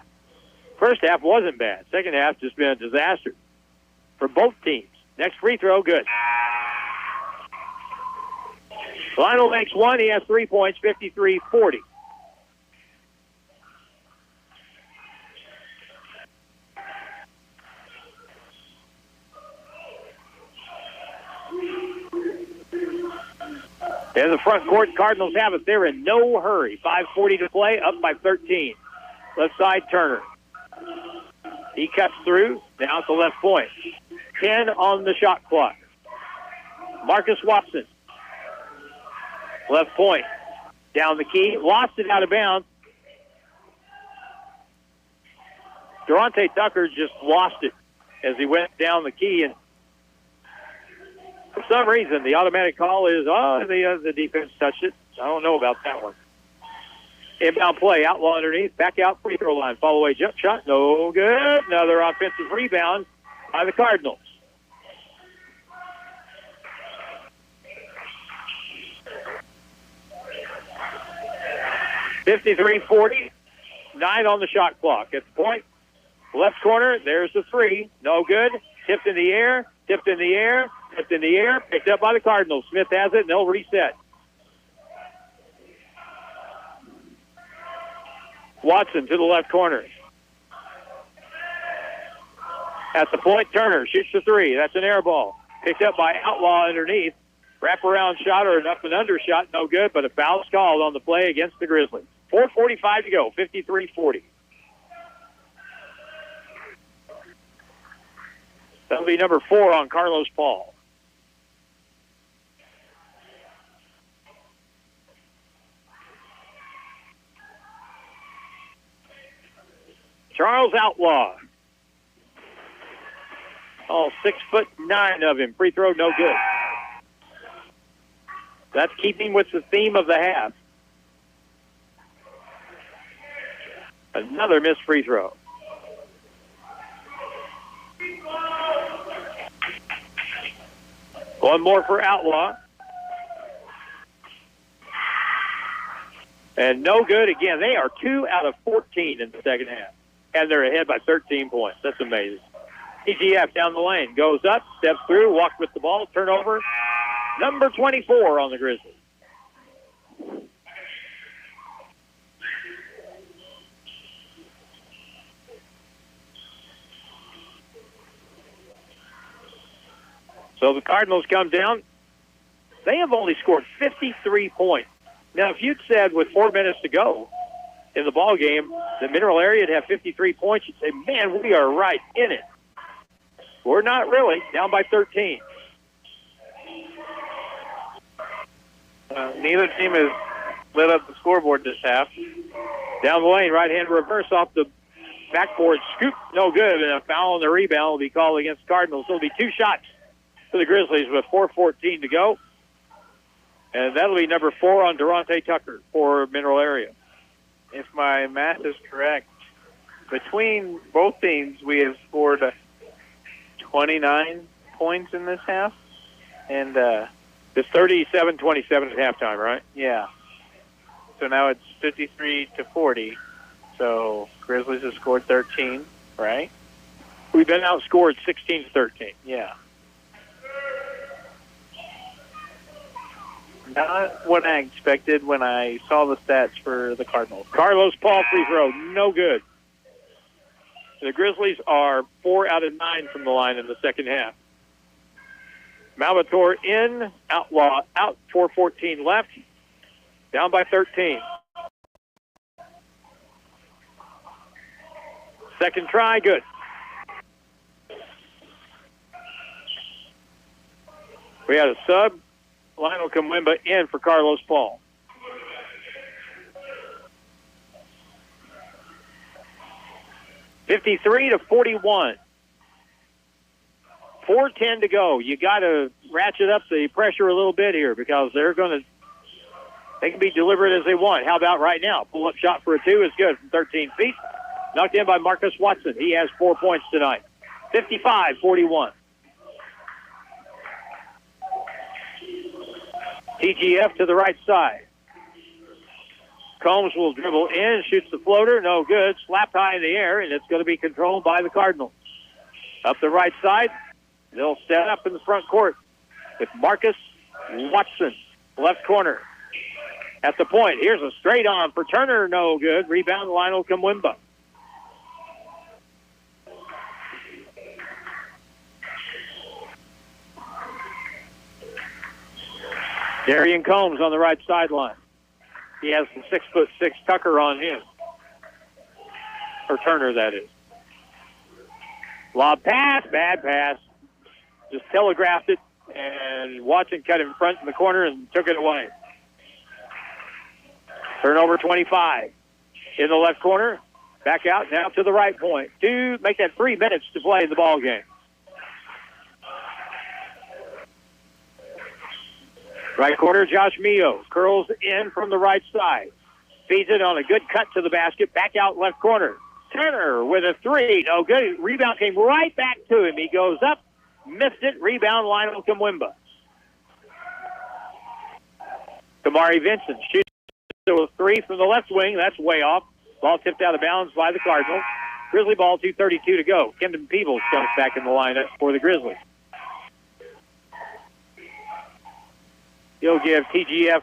First half wasn't bad. Second half just been a disaster for both teams. Next free throw, good. Lionel makes 1. He has 3 points, 53-40. In the front court, Cardinals have it. They're in no hurry. 5:40 to play, up by 13. Left side, Turner. He cuts through. Now at the left point. 10 on the shot clock. Marcus Watson. Left point. Down the key. Lost it out of bounds. Durante Tucker just lost it as he went down the key, and for some reason, the automatic call is, the defense touched it. I don't know about that one. Inbound play, outlaw underneath, back out, free throw line, follow away jump shot, no good. Another offensive rebound by the Cardinals. .53-40, 9 on the shot clock. At the point, left corner, there's the 3, no good. Tipped in the air, Tipped in the air, picked up by the Cardinals. Smith has it, and they'll reset. Watson to the left corner. At the point, Turner shoots the three. That's an air ball. Picked up by Outlaw underneath. Wraparound shot or an up and under shot, no good, but a foul's called on the play against the Grizzlies. 4:45 to go, 53-40. That'll be number 4 on Carlos Paul. Charles Outlaw. All 6'9" of him. Free throw, no good. That's keeping with the theme of the half. Another missed free throw. One more for Outlaw. And no good again. They are 2 out of 14 in the second half. And they're ahead by 13 points. That's amazing. TGF down the lane. Goes up, steps through, walks with the ball, turnover. Number 24 on the Grizzlies. So the Cardinals come down. They have only scored 53 points. Now, if you'd said with 4 minutes to go in the ball game, the Mineral area would have 53 points, you'd say, man, we are right in it. We're not really. Down by 13. Neither team has lit up the scoreboard this half. Down the lane, right-hand reverse off the backboard. Scoop, no good. And a foul on the rebound will be called against Cardinals. It'll be 2 shots for the Grizzlies with 4:14 to go. And that'll be number 4 on Durante Tucker for Mineral area. If my math is correct, between both teams, we have scored 29 points in this half. And it's 37-27 at halftime, right? Yeah. So now it's 53-40. So Grizzlies have scored 13, right? We've been outscored 16-13. Yeah. Not what I expected when I saw the stats for the Cardinals. Carlos Paul free throw, no good. The Grizzlies are 4 out of 9 from the line in the second half. Malvator in, Outlaw out, 4:14 left, down by 13. Second try, good. We had a sub. Lionel Kamwimba in for Carlos Paul. (53-41). 4:10 to go. You got to ratchet up the pressure a little bit here because they can be deliberate as they want. How about right now? Pull-up shot for a 2 is good from 13 feet. Knocked in by Marcus Watson. He has 4 points tonight. 55-41. TGF to the right side. Combs will dribble in, shoots the floater, no good. Slapped high in the air, and it's going to be controlled by the Cardinals. Up the right side, they'll set up in the front court with Marcus Watson, left corner. At the point, here's a straight on for Turner, no good. Rebound, Lionel Kamwimba. Darian Combs on the right sideline. He has the 6'6" Tucker on him. Or Turner, that is. Lob pass, bad pass. Just telegraphed it, and Watson cut in front in the corner and took it away. Turnover 25. In the left corner, back out, now to the right point. To make that 3 minutes to play in the ball game. Right corner, Josh Mio curls in from the right side. Feeds it on a good cut to the basket. Back out left corner. Turner with a 3. No good. Rebound came right back to him. He goes up, missed it. Rebound, Lionel Kamwimba. Kamari Vincent shoots a 3 from the left wing. That's way off. Ball tipped out of bounds by the Cardinals. Grizzly ball, 2:32 to go. Kendon Peebles comes back in the lineup for the Grizzlies. He'll give TGF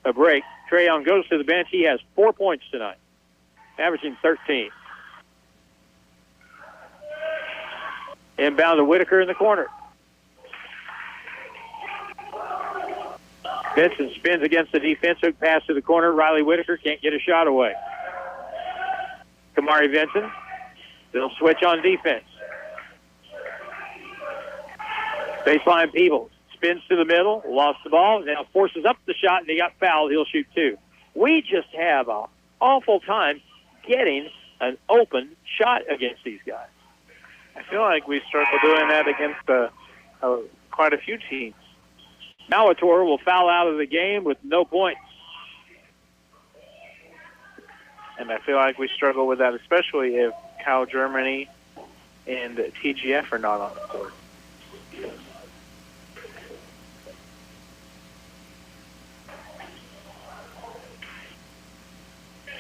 a break. Trae Young goes to the bench. He has 4 points tonight, averaging 13. Inbound to Whitaker in the corner. Vincent spins against the defense. Hook pass to the corner. Riley Whitaker can't get a shot away. Kamari Vincent. They'll switch on defense. Baseline Peebles. Spins to the middle. Lost the ball. Now forces up the shot, and he got fouled. He'll shoot two. We just have an awful time getting an open shot against these guys. I feel like we struggle doing that against quite a few teams. Malator will foul out of the game with no points. And I feel like we struggle with that, especially if Cal Germany and TGF are not on the court.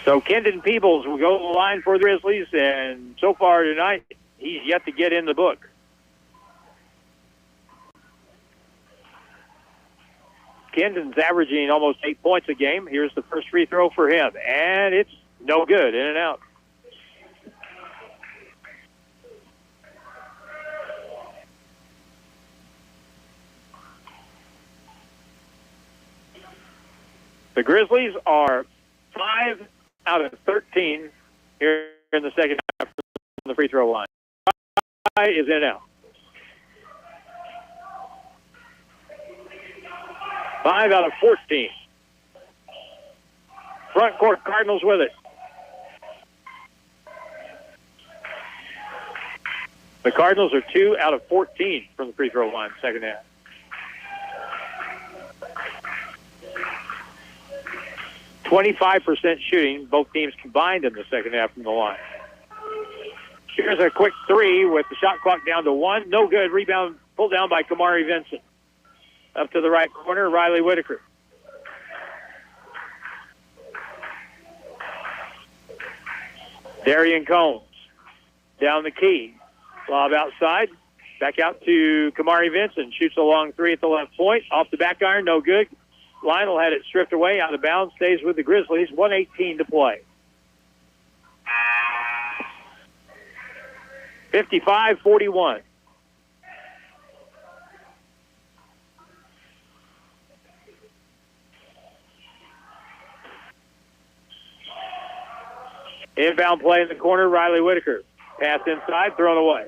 So Kendon Peebles will go to the line for the Grizzlies, and so far tonight, he's yet to get in the book. Kendon's averaging almost 8 points a game. Here's the first free throw for him, and it's no good. In and out. The Grizzlies are 5 out of 13 here in the second half from the free throw line. Is in and out. 5 out of 14. Front court Cardinals with it. The Cardinals are 2 out of 14 from the free throw line, second half. .25% shooting, both teams combined in the second half from the line. Here's a quick three with the shot clock down to 1. No good. Rebound pulled down by Kamari Vincent. Up to the right corner, Riley Whitaker. Darian Combs down the key. Lob outside. Back out to Kamari Vincent. Shoots a long three at the left point. Off the back iron, no good. Lionel had it stripped away, out of bounds, stays with the Grizzlies. 1:18 to play. 55-41. Inbound play in the corner, Riley Whitaker. Pass inside, thrown away.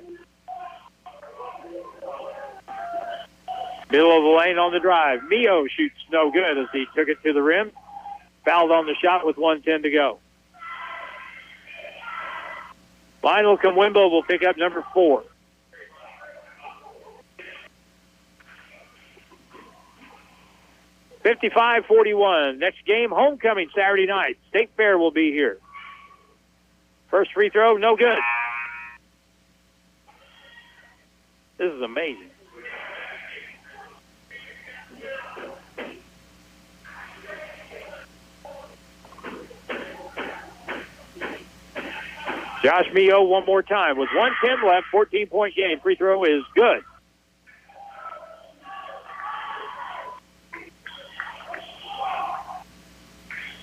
Middle of the lane on the drive. Mio shoots no good as he took it to the rim. Fouled on the shot with 1:10 to go. Lionel Kamwimbo will pick up number 4. .55-41. Next game, homecoming Saturday night. State Fair will be here. First free throw, no good. This is amazing. Josh Mio one more time. With 1:10 left, 14-point game. Free throw is good.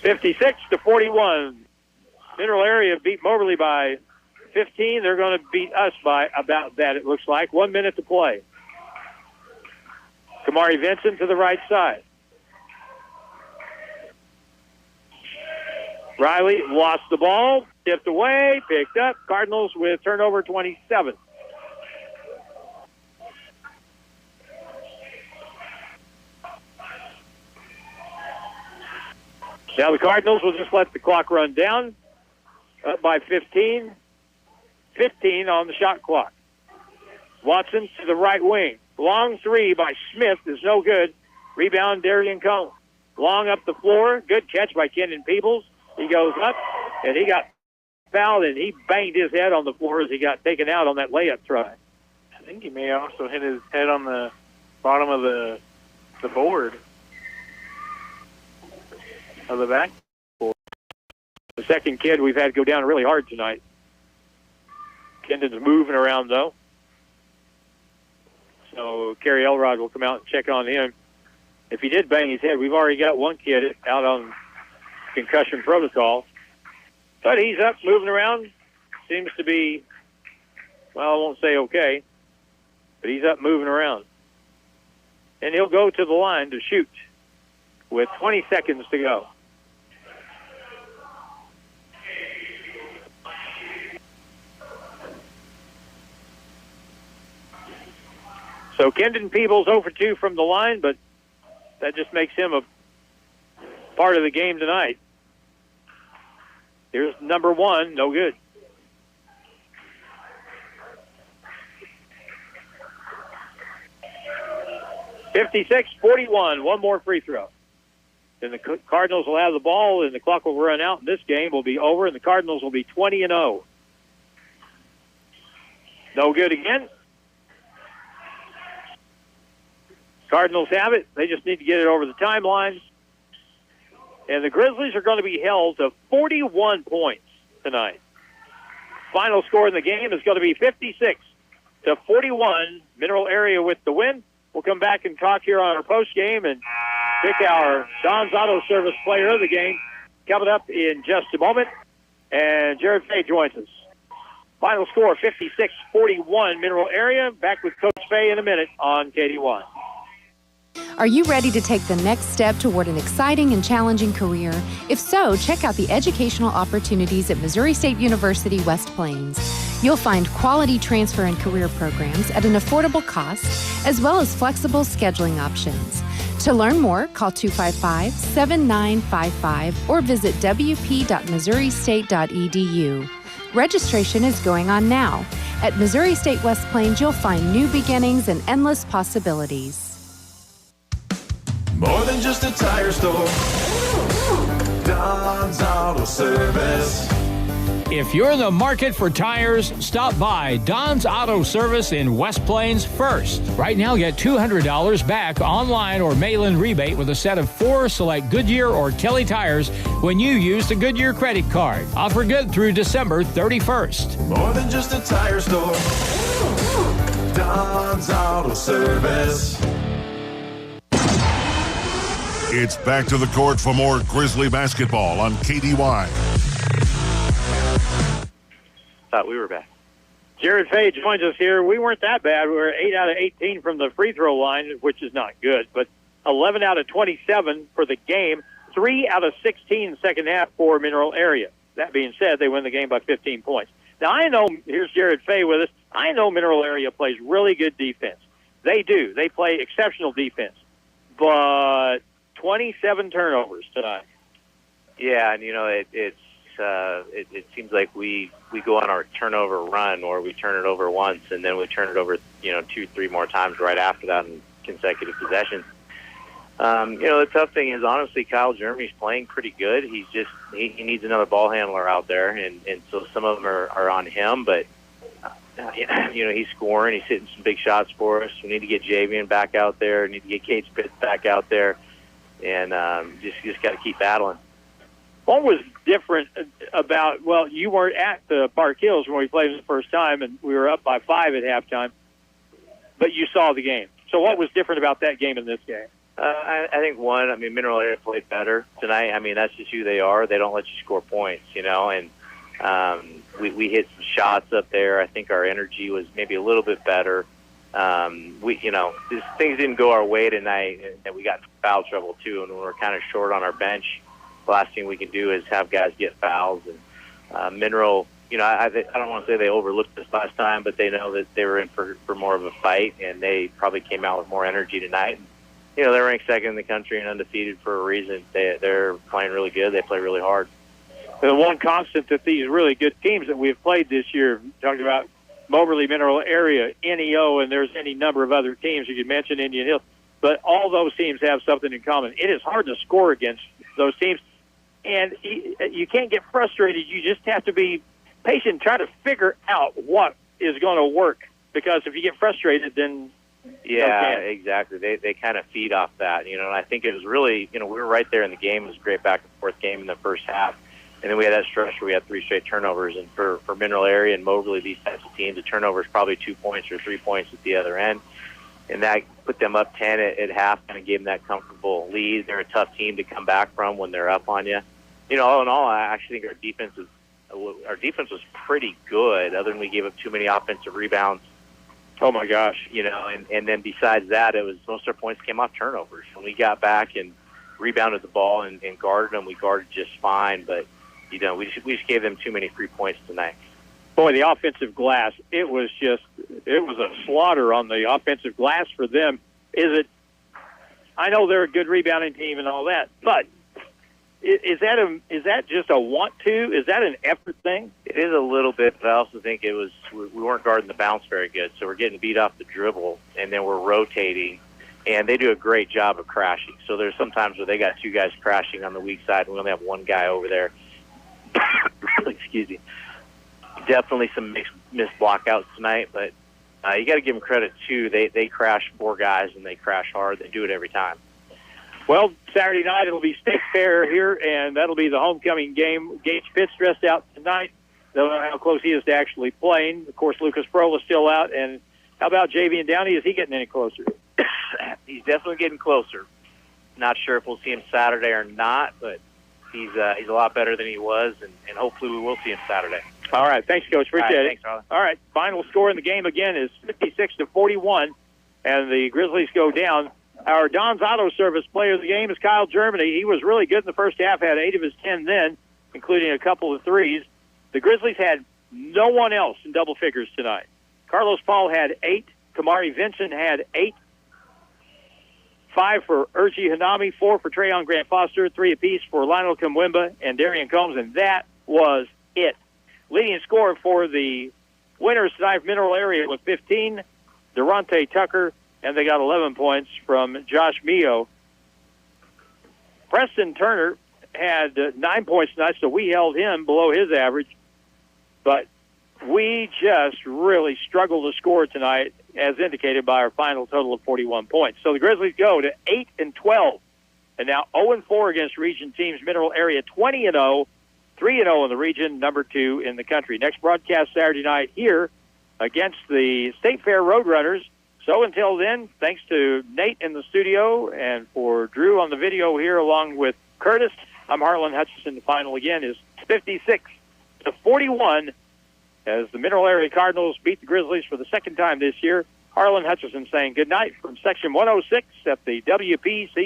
.56-41. Mineral Area beat Moberly by 15. They're going to beat us by about that, it looks like. 1 minute to play. Kamari Vincent to the right side. Riley lost the ball, tipped away, picked up. Cardinals with turnover 27. Now the Cardinals will just let the clock run down. Up by 15. 15 on the shot clock. Watson to the right wing. Long three by Smith is no good. Rebound, Darian Combs. Long up the floor. Good catch by Kendon Peebles. He goes up, and he got fouled, and he banged his head on the floor as he got taken out on that layup try. I think he may also hit his head on the bottom of the board. Of the back. The second kid we've had go down really hard tonight. Kendon's moving around, though. So Kerry Elrod will come out and check on him. if he did bang his head, we've already got one kid out on concussion protocol. But he's up, moving around. Seems to be, well, I won't say okay, but he's up, moving around. And he'll go to the line to shoot with 20 seconds to go. So Kendon Peebles 0 for 2 from the line, but that just makes him a part of the game tonight. Here's number 1, no good. (56-41), one more free throw. Then the Cardinals will have the ball, and the clock will run out, and this game will be over, and the Cardinals will be 20-0. No good again. Cardinals have it. They just need to get it over the timeline. And the Grizzlies are going to be held to 41 points tonight. Final score in the game is going to be 56-41. Mineral Area with the win. We'll come back and talk here on our post game and pick our Don's Auto Service player of the game coming up in just a moment. And Jared Fay joins us. Final score 56-41 Mineral Area. Back with Coach Fay in a minute on KD1. Are you ready to take the next step toward an exciting and challenging career? If so, check out the educational opportunities at Missouri State University West Plains. You'll find quality transfer and career programs at an affordable cost, as well as flexible scheduling options. To learn more, call 255-7955 or visit wp.missouristate.edu. Registration is going on now. At Missouri State West Plains, you'll find new beginnings and endless possibilities. More than just a tire store. Don's Auto Service. If you're in the market for tires, stop by Don's Auto Service in West Plains first. Right now, get $200 back online or mail-in rebate with a set of 4 select Goodyear or Kelly tires when you use the Goodyear credit card. Offer good through December 31st. More than just a tire store. Don's Auto Service. It's back to the court for more Grizzly basketball on KDY. Thought we were back. Jared Fay joins us here. We weren't that bad. We were 8 out of 18 from the free throw line, which is not good, but 11 out of 27 for the game, 3 out of 16 second half for Mineral Area. That being said, they win the game by 15 points. Now, I know, here's Jared Fay with us, I know Mineral Area plays really good defense. They do. They play exceptional defense. But 27 turnovers tonight. Yeah, and, it seems like we go on our turnover run, or we turn it over once and then we turn it over 2-3 more times right after that in consecutive possessions. The tough thing is, honestly, Kyle Jeremy's playing pretty good. He's just he needs another ball handler out there, and so some of them are on him, but he's scoring, he's hitting some big shots for us. We need to get Javian back out there, we need to get Cade Spitz back out there, and just got to keep battling. What was different about, well, you weren't at the Park Hills when we played the first time, and we were up by 5 at halftime, but you saw the game. So what was different about that game and this game? I think, one, Mineral Area played better tonight. That's just who they are. They don't let you score points, and we hit some shots up there. I think our energy was maybe a little bit better. Things didn't go our way tonight, and we got in foul trouble, too, and we're kind of short on our bench. The last thing we can do is have guys get fouls. And Mineral, I don't want to say they overlooked us last time, but they know that they were in for more of a fight, and they probably came out with more energy tonight. They're ranked second in the country and undefeated for a reason. They're playing really good. They play really hard. The one constant that these really good teams that we've played this year, talking about Moberly, Mineral Area, NEO, and there's any number of other teams. You could mention Indian Hill, but all those teams have something in common. It is hard to score against those teams, and you can't get frustrated. You just have to be patient and try to figure out what is going to work, because if you get frustrated, then yeah, exactly. They kind of feed off that, and I think it was really, we were right there in the game. It was a great back and forth game in the first half, and then we had that stretch where we had 3 straight turnovers. And for Mineral Area and Moberly, these types of teams, the turnover is probably 2 points or 3 points at the other end. and that put them up 10 at half, kind of gave them that comfortable lead. They're a tough team to come back from when they're up on you. You know, all in all, I actually think our defense was pretty good, other than we gave up too many offensive rebounds. Oh, my gosh. You know, and then besides that, it was most of our points came off turnovers. When we got back and rebounded the ball and guarded them, we guarded just fine. But, you know, we just gave them too many free points tonight. Boy, the offensive glass, it was a slaughter on the offensive glass for them. I know they're a good rebounding team and all that, but is that just a want to? Is that an effort thing? It is a little bit, but I also think we weren't guarding the bounce very good, so we're getting beat off the dribble, and then we're rotating, and they do a great job of crashing. So there's sometimes where they got two guys crashing on the weak side, and we only have one guy over there. Excuse me. Definitely some missed blockouts tonight, but you got to give them credit too. They crash four guys and they crash hard. They do it every time. Well, Saturday night it'll be State Fair here, and that'll be the homecoming game. Gage Pitts dressed out tonight. Don't know how close he is to actually playing. Of course, Lucas Pearl is still out. And how about Javian Downey? Is he getting any closer? He's definitely getting closer. Not sure if we'll see him Saturday or not, but he's a lot better than he was, and hopefully we will see him Saturday. All right. Thanks, Coach. Appreciate it. Thanks, Harlan. All right. Final score in the game again is 56-41, and the Grizzlies go down. Our Don's Auto Service player of the game is Kyle Germany. He was really good in the first half, had 8 of his 10 then, including a couple of threes. The Grizzlies had no one else in double figures tonight. Carlos Paul had 8. Kamari Vincent had 8. 5 for Urgi Hanami, 4 for Trayon Grant Foster, 3 apiece for Lionel Kimwemba and Darian Combs, and that was it. Leading scorer for the winners tonight, Mineral Area, with 15, Durante Tucker, and they got 11 points from Josh Mio. Preston Turner had 9 points tonight, so we held him below his average. But we just really struggled to score tonight, as indicated by our final total of 41 points. So the Grizzlies go to 8-12, and now 0-4 against region teams. Mineral Area 20-0, 3-0 in the region, number 2 in the country. Next broadcast Saturday night here against the State Fair Roadrunners. So until then, thanks to Nate in the studio and for Drew on the video here along with Curtis, I'm Harlan Hutchison. The final again is 56-41 as the Mineral Area Cardinals beat the Grizzlies for the second time this year. Harlan Hutchison saying good night from Section 106 at the WPCC.